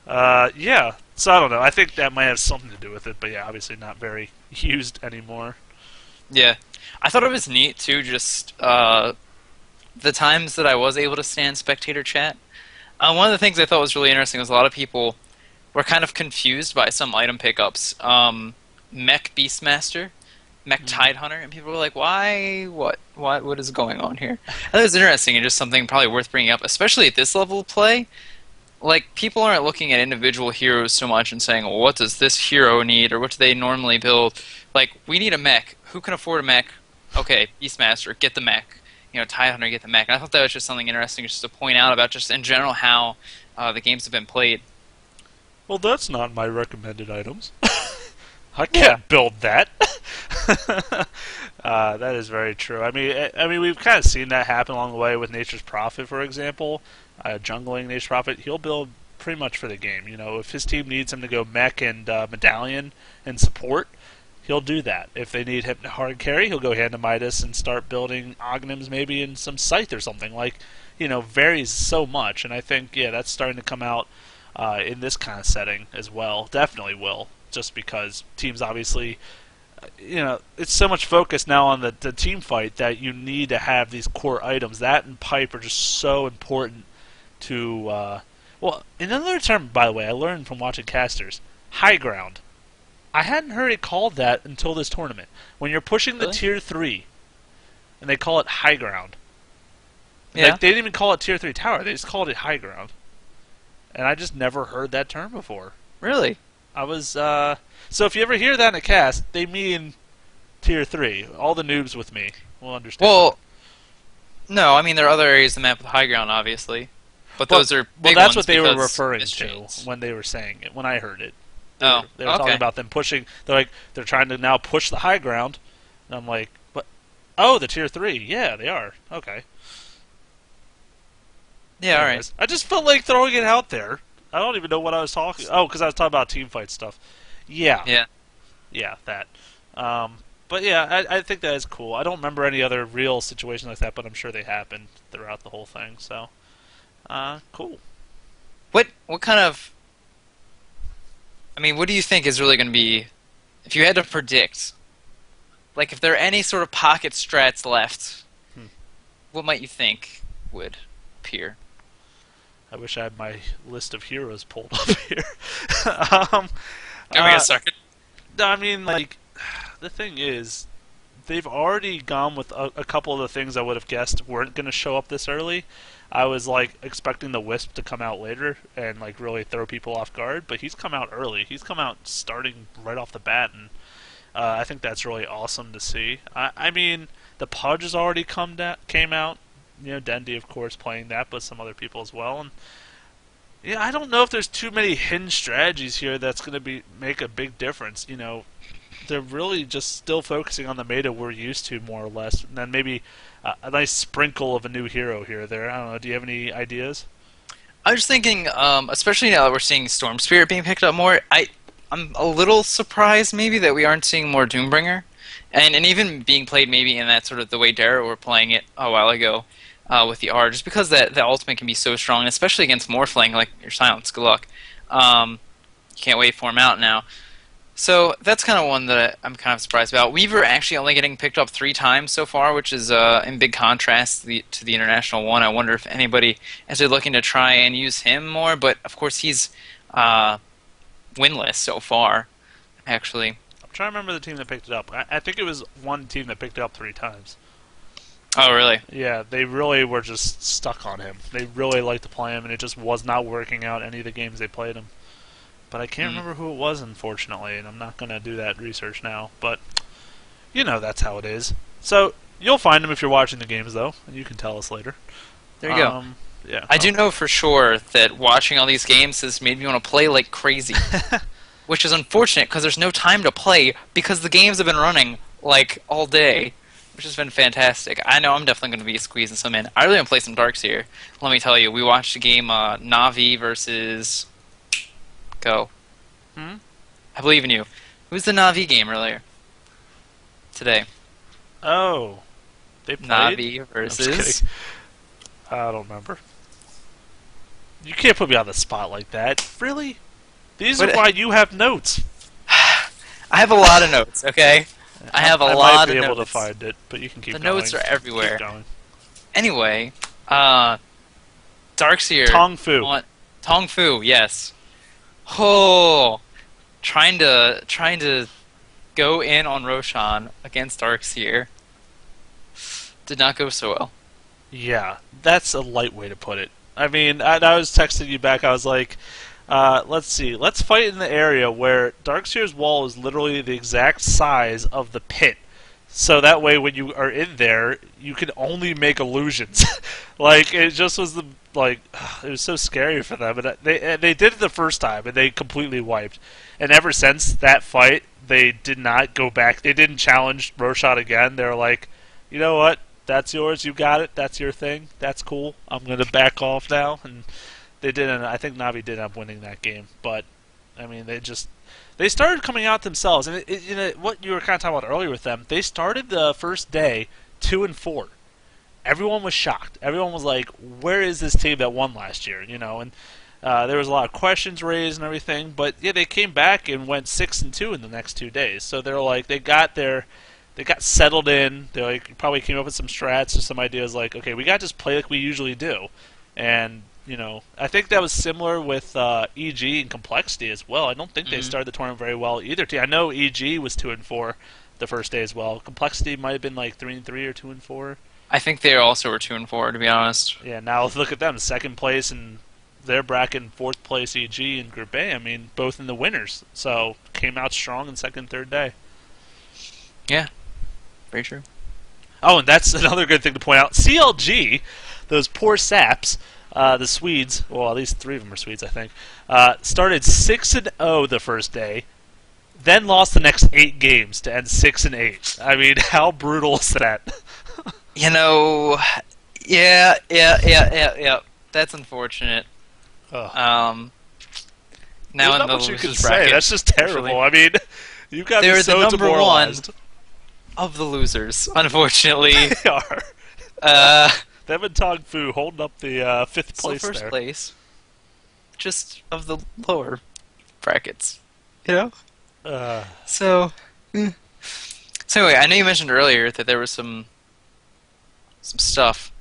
Yeah, so I don't know. I think that might have something to do with it, but yeah, obviously not very used anymore. Yeah. I thought it was neat, too, just the times that I was able to stand spectator chat. One of the things I thought was really interesting was a lot of people were kind of confused by some item pickups. Mech Beastmaster, Mech Tidehunter, and people were like, why? What is going on here? I thought it was interesting and just something probably worth bringing up, especially at this level of play. like people aren't looking at individual heroes so much and saying, well, what does this hero need or what do they normally build? Like, we need a mech. Who can afford a mech? Okay, Beastmaster, get the mech. You know, TIE Hunter, get the mech. And I thought that was just something interesting just to point out about just in general how the games have been played. Well, that's not my recommended items. I Yeah. can't build that. That is very true. I mean, we've kind of seen that happen along the way with Nature's Prophet, for example. Jungling Nature's Prophet, he'll build pretty much for the game. You know, if his team needs him to go mech and medallion and support, he'll do that. If they need him to hard carry, he'll go hand to Midas and start building Ognims maybe in some scythe or something. Like, you know, varies so much. And I think, yeah, that's starting to come out in this kind of setting as well. Definitely will, just because teams obviously, you know, it's so much focus now on the team fight that you need to have these core items. That and pipe are just so important to, well, another term, by the way, I learned from watching casters, high ground. I hadn't heard it called that until this tournament. When you're pushing the Really? tier 3, and they call it high ground. Yeah. Like, they didn't even call it tier 3 tower, they just called it high ground. And I just never heard that term before. Really? I was, so if you ever hear that in a cast, they mean tier 3. All the noobs with me will understand. Well, no, I mean there are other areas of the map with high ground, obviously, but those are well, big that's ones what they were because referring it's to changed. when they were saying it, when I heard it. Oh, They were talking okay. about them pushing, they're trying to now push the high ground. And I'm like, what? Oh, the tier 3. Yeah, they are. Okay. Yeah, all right. Anyways, I just felt like throwing it out there. I don't even know what I was talking. Oh, because I was talking about team fight stuff. Yeah, Yeah. yeah, that. But yeah, I think that is cool. I don't remember any other real situations like that, but I'm sure they happened throughout the whole thing. So, cool. What kind of? I mean, what do you think is really going to be? If you had to predict, like if there are any sort of pocket strats left, Hmm. what might you think would appear? I wish I had my list of heroes pulled up here. um, Give me uh, a second. no, I mean, like, the thing is, they've already gone with a couple of the things I would have guessed weren't going to show up this early. I was like expecting the Wisp to come out later and like really throw people off guard, but he's come out early. He's come out starting right off the bat, and I think that's really awesome to see. I mean, the Pudge has already came out. You know, Dendy, of course, playing that, but some other people as well. And yeah, I don't know if there's too many hidden strategies here that's going to make a big difference. You know, they're really just still focusing on the meta we're used to, more or less, and then maybe a nice sprinkle of a new hero here or there. I don't know. Do you have any ideas? I was thinking, especially now that we're seeing Storm Spirit being picked up more, I'm a little surprised maybe that we aren't seeing more Doombringer, and even being played maybe in that sort of the way Dara were playing it a while ago with the R, just because the ultimate can be so strong, especially against Morphling, like your Silence. Good luck. You can't wait for him out now. So that's kind of one that I'm kind of surprised about. Weaver actually only getting picked up 3 times so far, which is in big contrast to the international one. I wonder if anybody is looking to try and use him more, but of course he's winless so far, actually. I'm trying to remember the team that picked it up. I think it was one team that picked it up 3 times. Oh, really? Yeah, they really were just stuck on him. They really liked to play him, and it just was not working out any of the games they played him. But I can't remember who it was, unfortunately, and I'm not going to do that research now. But, you know, that's how it is. So, you'll find him if you're watching the games, though, and you can tell us later. There you go. Yeah. I do know for sure that watching all these games has made me want to play like crazy. Which is unfortunate, because there's no time to play, because the games have been running, like, all day. Which has been fantastic. I know I'm definitely going to be squeezing some in. I really want to play some Darks here. Let me tell you, we watched a game, Navi versus... Go. I believe in you. Who's the Navi game earlier? Today. Oh. They played? Navi I'm just versus... kidding. I don't remember. You can't put me on the spot like that. Really? These are why you have notes. I have a lot of notes, okay? I have a lot of notes. I might be able to find it, but you can keep the going. The notes are everywhere. Keep going. Anyway, Darkseer... Tong Fu. Tong Fu, yes. Oh, trying to go in on Roshan against Darkseer did not go so well. Yeah, that's a light way to put it. I mean, I was texting you back. I was like, let's see. Let's fight in the area where Darkseer's wall is literally the exact size of the pit. So that way, when you are in there, you can only make illusions. Like, it just was like, it was so scary for them. And they did it the first time, and they completely wiped. And ever since that fight, they did not go back. They didn't challenge Roshan again. They were like, you know what? That's yours. You got it. That's your thing. That's cool. I'm going to back off now. And they didn't. I think Navi did end up winning that game. But, I mean, they started coming out themselves. And what you were kind of talking about earlier with them, they started the first day 2-4. Everyone was shocked. Everyone was like, where is this team that won last year? And there was a lot of questions raised and everything. But, yeah, they came back and went 6-2 in the next 2 days. So they're like, they got settled in. They like probably came up with some strats or some ideas like, okay, we got to just play like we usually do. And, I think that was similar with EG and Complexity as well. I don't think they started the tournament very well either team. I know EG was 2-4 the first day as well. Complexity might have been like 3-3 or 2-4. I think they also were 2-4, to be honest. Yeah, now let's look at them. Second place in their bracket and fourth place EG in Group A. I mean, both in the winners. So, came out strong in second, third day. Yeah, very true. Oh, and that's another good thing to point out. CLG, those poor saps, the Swedes, well, at least 3 of them are Swedes, I think, started 6-0 the first day, then lost the next 8 games to end 6-8. I mean, how brutal is that? Yeah. That's unfortunate. Ugh. Now in the much you can losers bracket, say. That's just terrible. I mean, you've got to be so the number demoralized. one of the losers, unfortunately. They are. Them and Tong Fu holding up the 5th place first there. place, just of the lower brackets, So, so anyway, I know you mentioned earlier that there was some stuff.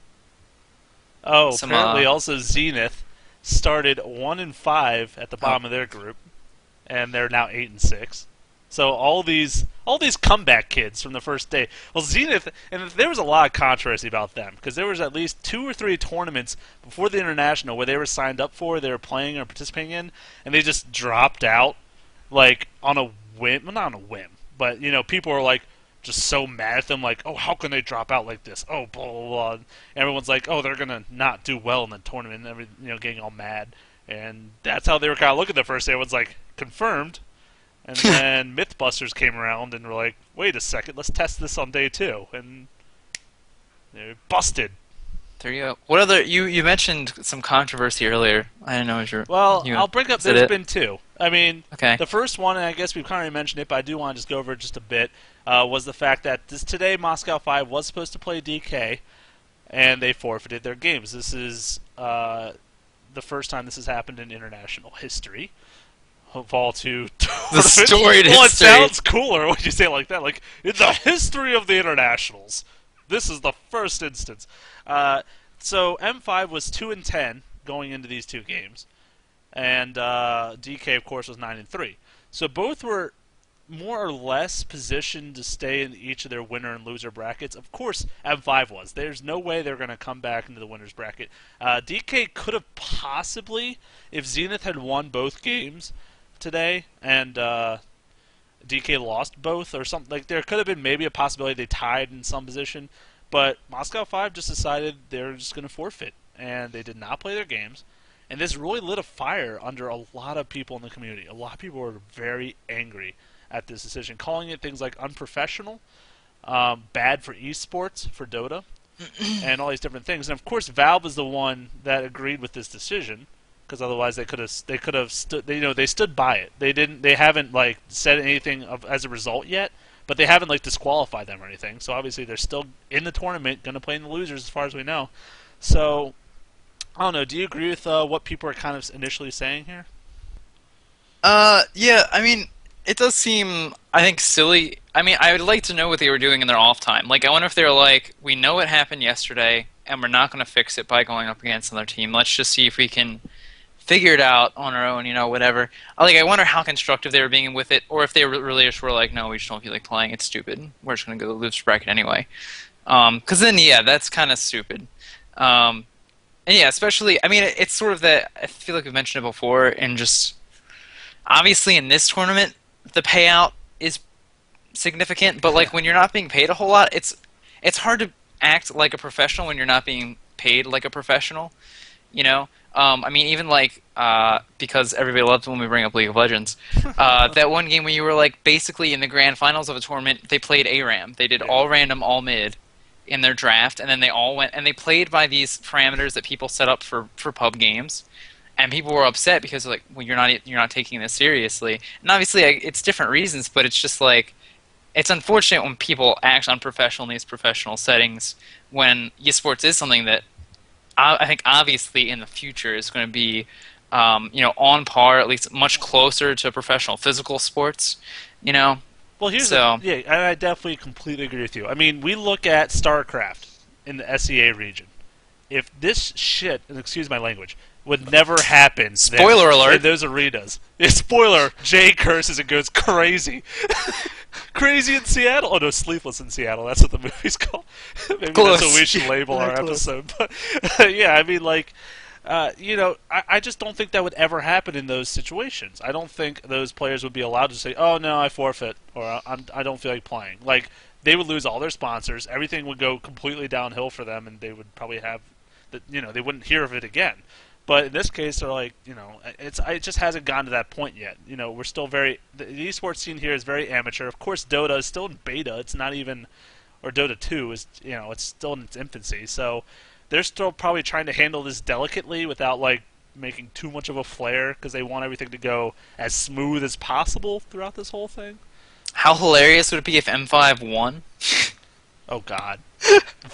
Oh, apparently also Zenith started 1-5 at the bottom of their group, and they're now 8-6. So all these comeback kids from the first day. Well, Zenith, and there was a lot of controversy about them because there was at least 2 or 3 tournaments before the international where they were signed up for, they were playing or participating in, and they just dropped out, like on a whim. Well, not on a whim, but people are like just so mad at them, like, oh, how can they drop out like this? Oh, blah blah blah. And everyone's like, oh, they're gonna not do well in the tournament, and getting all mad, and that's how they were kind of looking the first day. Everyone's like, confirmed. And then Mythbusters came around and were like, wait a second, let's test this on day 2. And they busted. There you go. What other... You mentioned some controversy earlier. I don't know if you're... Well, I'll bring up... There's been 2. I mean, okay. The first one, and I guess we've kind of already mentioned it, but I do want to just go over it just a bit, was the fact that today Moscow 5 was supposed to play DK, and they forfeited their games. This is the first time this has happened in international history. Fall to the storied history. It sounds cooler when you say it like that. Like, in the history of the internationals, this is the first instance. So M5 was 2-10 going into these 2 games, and DK, of course, was 9-3. So both were more or less positioned to stay in each of their winner and loser brackets. Of course, M5 was. There's no way they're going to come back into the winner's bracket. DK could have possibly, if Zenith had won both games today and DK lost both or something, like there could have been maybe a possibility they tied in some position, but Moscow 5 just decided they're just going to forfeit, and they did not play their games, and this really lit a fire under a lot of people in the community. A lot of people were very angry at this decision, calling it things like unprofessional, bad for esports, for Dota, and all these different things. And of course, Valve is the one that agreed with this decision, because otherwise they could have stood. They stood by it. They haven't like said anything as a result yet, but they haven't like disqualified them or anything. So obviously they're still in the tournament, going to play in the losers as far as we know. So I don't know. Do you agree with what people are kind of initially saying here? Yeah. I mean, it does seem, I think, silly. I mean, I would like to know what they were doing in their off time. Like, I wonder if they were like, we know what happened yesterday, and we're not going to fix it by going up against another team. Let's just see if we can figure it out on our own, whatever. Like, I wonder how constructive they were being with it, or if they really just were like, no, we just don't feel like playing. It's stupid. We're just going to go to the loser bracket anyway. Because then, yeah, that's kind of stupid. And And yeah, especially, I mean, it's sort of that, I feel like we've mentioned it before, and just obviously in this tournament, the payout is significant, but like when you're not being paid a whole lot, it's hard to act like a professional when you're not being paid like a professional, you know? I mean, even like because everybody loves when we bring up League of Legends, that one game when you were like basically in the grand finals of a tournament, they played ARAM. They did Yeah. all random, all mid in their draft, and then they all went and they played by these parameters that people set up for pub games. And people were upset because like, well, you're not taking this seriously. And obviously, it's different reasons, but it's just like it's unfortunate when people act unprofessional in these professional settings when esports is something that I think obviously in the future is going to be on par, at least much closer to professional physical sports, you know. Well, So yeah, and I definitely completely agree with you. I mean, we look at StarCraft in the SEA region. If this shit, and excuse my language, would never happen there spoiler in alert. those arenas. Yeah, spoiler, Jay curses and goes crazy. Crazy in Seattle. Oh no, Sleepless in Seattle. That's what the movie's called. Maybe Close. that's what we should label our Close. episode. But yeah, I mean, like, I just don't think that would ever happen in those situations. I don't think those players would be allowed to say, "Oh no, I forfeit," or I don't feel like playing." Like they would lose all their sponsors. Everything would go completely downhill for them, and they would probably have, they wouldn't hear of it again. But in this case, they're like, it just hasn't gotten to that point yet. We're still the esports scene here is very amateur. Of course, Dota is still in beta. It's not even, or Dota 2 is, it's still in its infancy. So they're still probably trying to handle this delicately without like making too much of a flare because they want everything to go as smooth as possible throughout this whole thing. How hilarious would it be if M5 won? Oh God,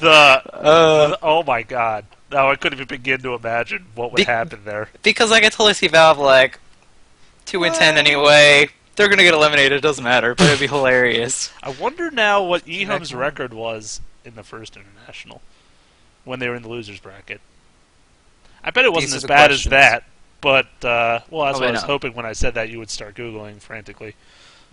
the, Uh, oh my God. No, I couldn't even begin to imagine what would Be- happen there. because I could totally see Valve like 2-10 anyway. They're gonna get eliminated. It doesn't matter, but it'd be hilarious. I wonder now what Ehum's one. record was in the first international when they were in the losers bracket. I bet it wasn't These are as the bad as questions. that, but well, that's what Probably I was not. hoping when I said that you would start googling frantically.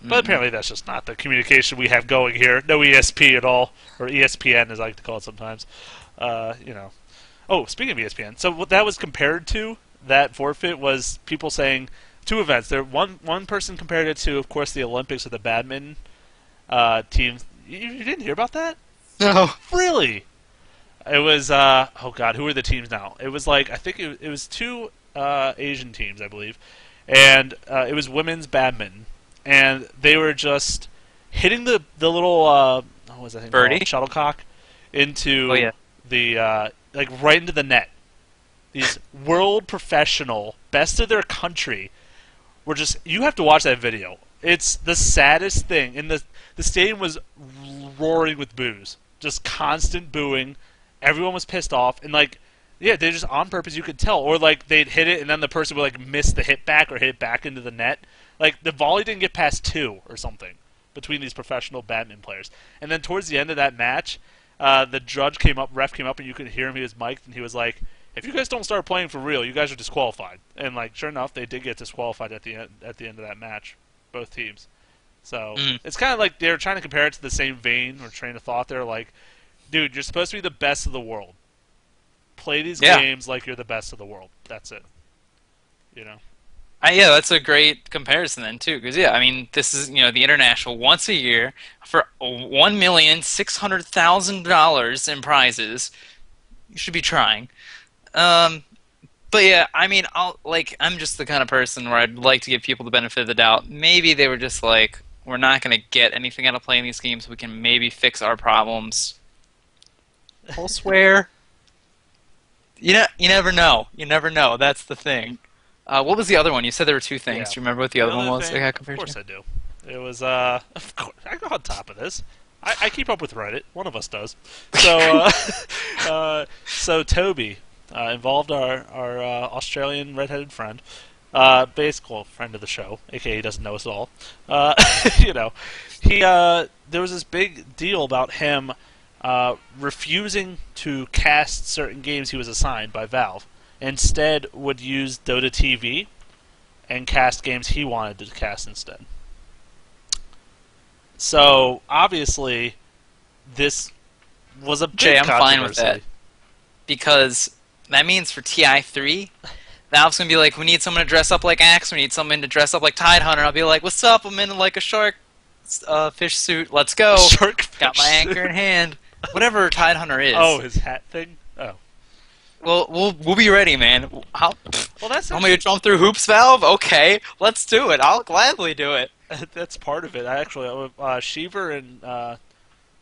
But Mm-mm. apparently that's just not the communication we have going here. No ESP at all, or ESPN as I like to call it sometimes. Oh, speaking of ESPN, so what that was compared to, that forfeit, was people saying two events. There, one person compared it to, of course, the Olympics with the badminton team. You didn't hear about that? No. Really? It was oh God, who are the teams now? It was like I think it was two Asian teams, I believe, and it was women's badminton, and they were just hitting the little what was that thing Birdie? called? Shuttlecock into Oh yeah. the like right into the net. These world professional, best of their country, were just, you have to watch that video. It's the saddest thing. And the stadium was roaring with boos, just constant booing. Everyone was pissed off, and like, yeah, they just on purpose. You could tell, or like they'd hit it, and then the person would like miss the hit back or hit it back into the net. Like the volley didn't get past two or something between these professional badminton players. And then towards the end of that match, the ref came up, and you could hear him. He was mic'd, and he was like, "If you guys don't start playing for real, you guys are disqualified." And like, sure enough, they did get disqualified at the end of that match, both teams. So it's kind of like they're trying to compare it to the same vein or train of thought. They're like, dude, you're supposed to be the best of the world. Play these games like you're the best of the world. That's it. Yeah, that's a great comparison then too, because yeah, I mean, this is the international once a year for $1,600,000 in prizes. You should be trying. But yeah, I mean, I'm just the kind of person where I'd like to give people the benefit of the doubt. Maybe they were just like, we're not going to get anything out of playing these games. We can maybe fix our problems elsewhere. You never know. You never know. That's the thing. What was the other one? You said there were two things. Yeah. Do you remember what the other one was? thing, That got of compared course to? I do. It was, of course, I go on top of this. I keep up with Reddit. One of us does. So, so Tobi involved our Australian redheaded friend, basically friend of the show, aka he doesn't know us at all. He there was this big deal about him refusing to cast certain games he was assigned by Valve. Instead, would use Dota TV and cast games he wanted to cast instead. So obviously, this was a big Jay, I'm fine with controversy. that. Because That means for TI3, Valve's gonna be like, we need someone to dress up like Axe, we need someone to dress up like Tide Hunter. I'll be like, what's up? I'm in like a shark fish suit. Let's go. Shark Got my fish anchor in hand. Whatever Tide Hunter is. Oh, his hat thing. Oh, Well, we'll be ready, man. How? well, that's Want me to jump through hoops, Valve? Okay, let's do it. I'll gladly do it. that's part of it. I actually, Sheever and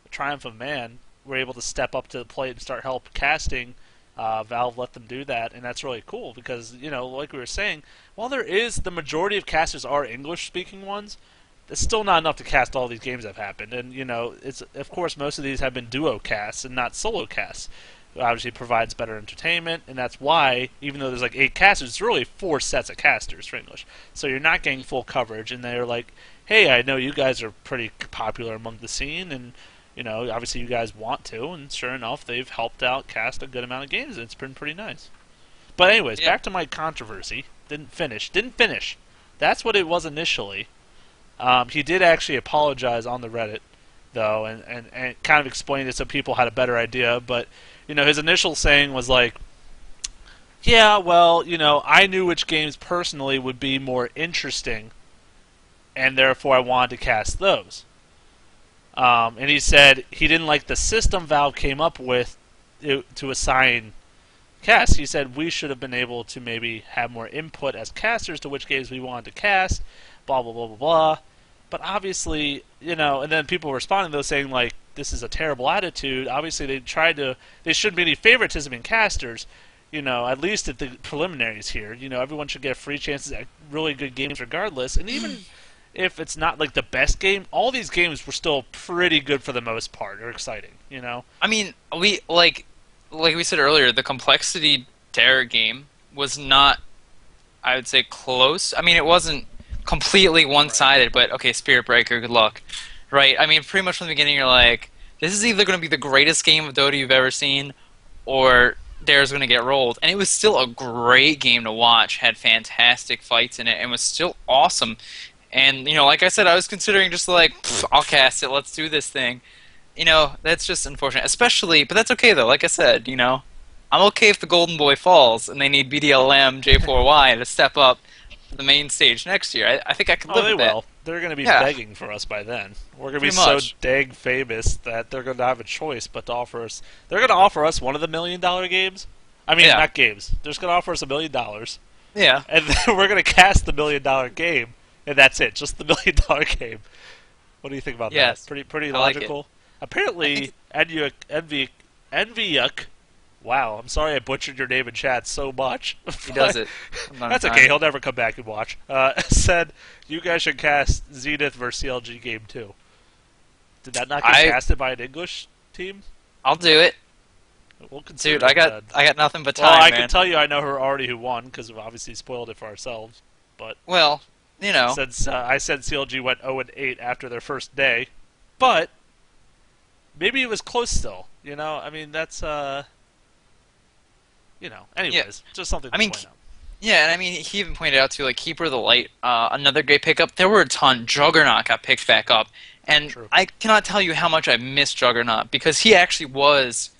Triumph of Man were able to step up to the plate and start help casting. Valve let them do that, and that's really cool because, like we were saying, while the majority of casters are English-speaking ones, it's still not enough to cast all these games that have happened. And, it's of course most of these have been duo casts and not solo casts. It obviously provides better entertainment, and that's why, even though there's like 8 casters, it's really 4 sets of casters for English. So you're not getting full coverage, and they're like, hey, I know you guys are pretty popular among the scene, and obviously you guys want to, and sure enough, they've helped out cast a good amount of games, and it's been pretty nice. But anyways, back to my controversy. Didn't finish. That's what it was initially. He did actually apologize on the Reddit, though, and kind of explained it so people had a better idea, but, his initial saying was like, yeah, well, I knew which games personally would be more interesting, and therefore I wanted to cast those. And he said he didn't like the system Valve came up with to assign casts. He said we should have been able to maybe have more input as casters to which games we wanted to cast, blah, blah, blah, blah, blah. But obviously, and then people responding though saying like, this is a terrible attitude. Obviously there shouldn't be any favoritism in casters, at least at the preliminaries here. Everyone should get free chances at really good games regardless. And even if it's not like the best game, all these games were still pretty good for the most part, or exciting, I mean, we like we said earlier, the Complexity Terror game was not, I would say, close. I mean, it wasn't completely one-sided, but okay, Spirit Breaker, good luck. Right? I mean, pretty much from the beginning, you're like, this is either going to be the greatest game of Dota you've ever seen, or Dare's going to get rolled. And it was still a great game to watch, had fantastic fights in it, and was still awesome. And, like I said, I was considering just like, I'll cast it, let's do this thing. That's just unfortunate. Especially, but that's okay though, like I said, I'm okay if the Golden Boy falls and they need BDLM J4Y to step up to the main stage next year. I think I can live with that. They will. They're going to be begging for us by then. We're going to be so dang famous that they're going to have a choice but to offer us... They're going to offer us one of the $1 million games. I mean, not games. They're just going to offer us $1 million. Yeah. And then we're going to cast the $1 million game. And that's it, just the $1 million game. What do you think about that? Pretty logical. Like Apparently, Envyuk. Wow, I'm sorry I butchered your name in chat so much. He does it. That's okay. He'll never come back and watch. Said you guys should cast Zenith versus CLG game 2. Did that not get casted by an English team? I'll do it. We'll consider Dude, I got nothing but time. Well, I man. can tell you, I know who won because we've obviously spoiled it for ourselves. But well. Since I said CLG went 0-8 after their first day, but maybe it was close still. I mean that's anyways, just something to point out. Yeah, and I mean he even pointed out too, like Keeper of the Light, another great pickup. There were a ton. Juggernaut got picked back up, and True. I cannot tell you how much I miss Juggernaut because he actually was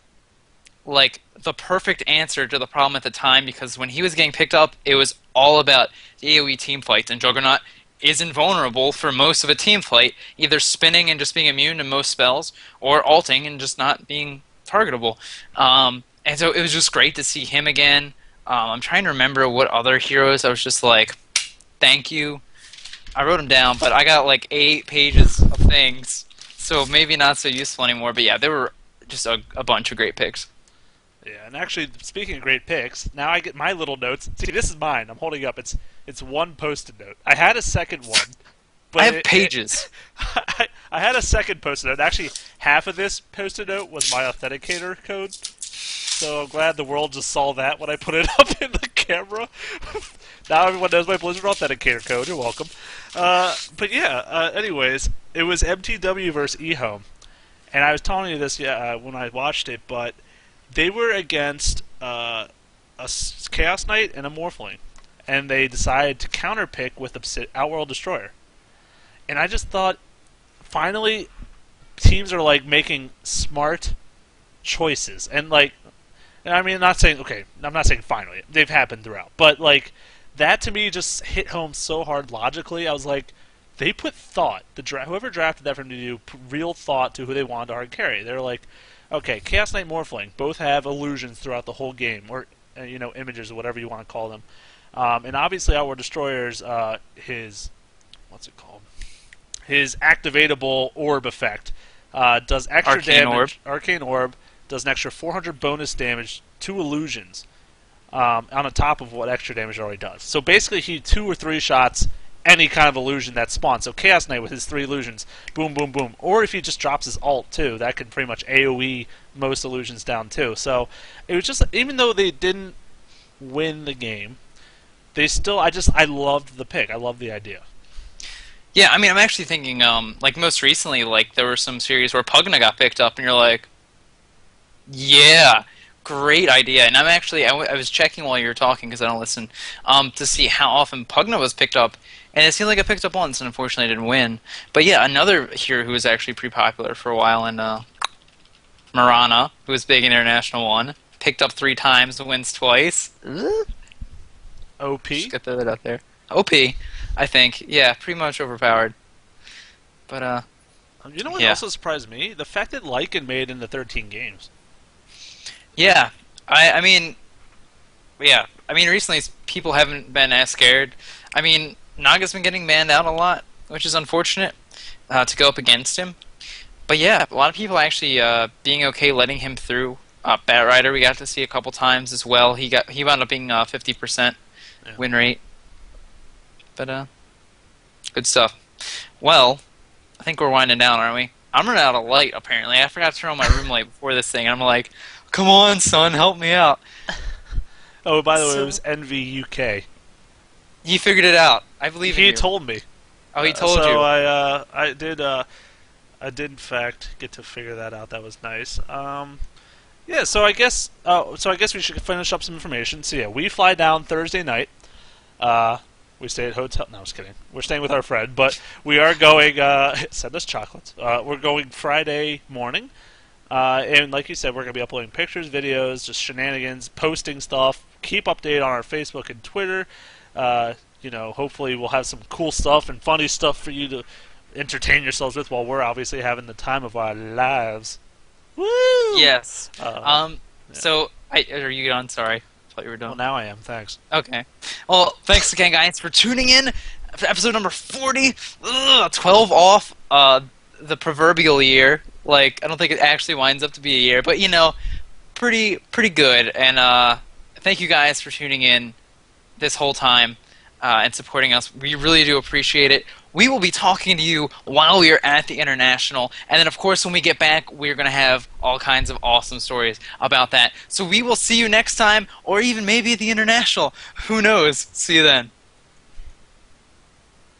like the perfect answer to the problem at the time, because when he was getting picked up, it was all about the AoE team fights, and Juggernaut is invulnerable for most of a team fight, either spinning and just being immune to most spells, or ulting and just not being targetable. And so it was just great to see him again. I'm trying to remember what other heroes I was just like, thank you. I wrote them down, but I got like 8 pages of things, so maybe not so useful anymore. But yeah, there were just a bunch of great picks. Yeah, and actually, speaking of great picks, now I get my little notes. See, this is mine. I'm holding up. It's one post-it note. I had a second one. But I have pages. I had a second post-it note. Actually, half of this post-it note was my authenticator code. So I'm glad the world just saw that when I put it up in the camera. Now everyone knows my Blizzard authenticator code. You're welcome. But yeah, anyways, it was MTW versus eHome. And I was telling you this when I watched it, but they were against a Chaos Knight and a Morphling, and they decided to counterpick with Outworld Destroyer. And I just thought, finally, teams are like making smart choices. And like, And I mean, not saying okay. I'm not saying finally. They've happened throughout, but like that to me just hit home so hard logically. I was like, they put thought. Whoever drafted that for him to do real thought to who they wanted to hard carry. They're like, okay, Chaos Knight, Morphling both have illusions throughout the whole game, or images or whatever you want to call them. And obviously, Outward Destroyer's his what's it called? His activatable orb effect does extra Arcane damage. Orb. Arcane Orb does an extra 400 bonus damage to illusions on the top of what extra damage it already does. So basically, he 2 or 3 shots any kind of illusion that spawns. So Chaos Knight with his 3 illusions, boom, boom, boom. Or if he just drops his ult too, that can pretty much AoE most illusions down too. So it was just, even though they didn't win the game, they still, I loved the pick. I loved the idea. Yeah, I mean, I'm actually thinking, like most recently, like there were some series where Pugna got picked up, and you're like, yeah, great idea. And I'm actually, I was checking while you were talking because I don't listen, to see how often Pugna was picked up, and it seemed like it picked up once, and unfortunately I didn't win. But yeah, another hero who was actually pretty popular for a while, and Marana, who was big in International 1, picked up 3 times, wins twice. OP? Just get that out there. OP, I think. Yeah, pretty much overpowered. But, You know what yeah. also surprised me? The fact that Lycan made it into 13 games. Yeah, I mean, yeah. I mean, recently people haven't been as scared. I mean, Naga's been getting banned out a lot, which is unfortunate to go up against him. But yeah, a lot of people actually being okay letting him through. Batrider we got to see a couple times as well. He wound up being 50% win rate. But good stuff. Well, I think we're winding down, aren't we? I'm running out of light apparently. I forgot to turn on my room light before this thing. And I'm like, come on, son, help me out. Oh, by the way, it was Envy UK. You figured it out. I believe in you. He told me. Oh, he told so you. I did in fact get to figure that out. That was nice. Yeah, so I guess we should finish up some information. So yeah, we fly down Thursday night. We stay at hotel. No, I was kidding. We're staying with our friend, but we are going. Send us chocolates. We're going Friday morning, and like you said, we're gonna be uploading pictures, videos, just shenanigans, posting stuff. Keep updated on our Facebook and Twitter. Hopefully we'll have some cool stuff and funny stuff for you to entertain yourselves with while we're obviously having the time of our lives. Woo! Yes. Yeah. So, are you done? Sorry. I thought you were done. Well, now I am. Thanks. Okay. Well, thanks again, guys, for tuning in for episode number 40. 12 off the proverbial year. Like, I don't think it actually winds up to be a year, but, pretty good. And thank you guys for tuning in this whole time and supporting us. We really do appreciate it. We will be talking to you while we are at the International. And then, of course, when we get back, we're going to have all kinds of awesome stories about that. So we will see you next time, or even maybe at the International. Who knows? See you then.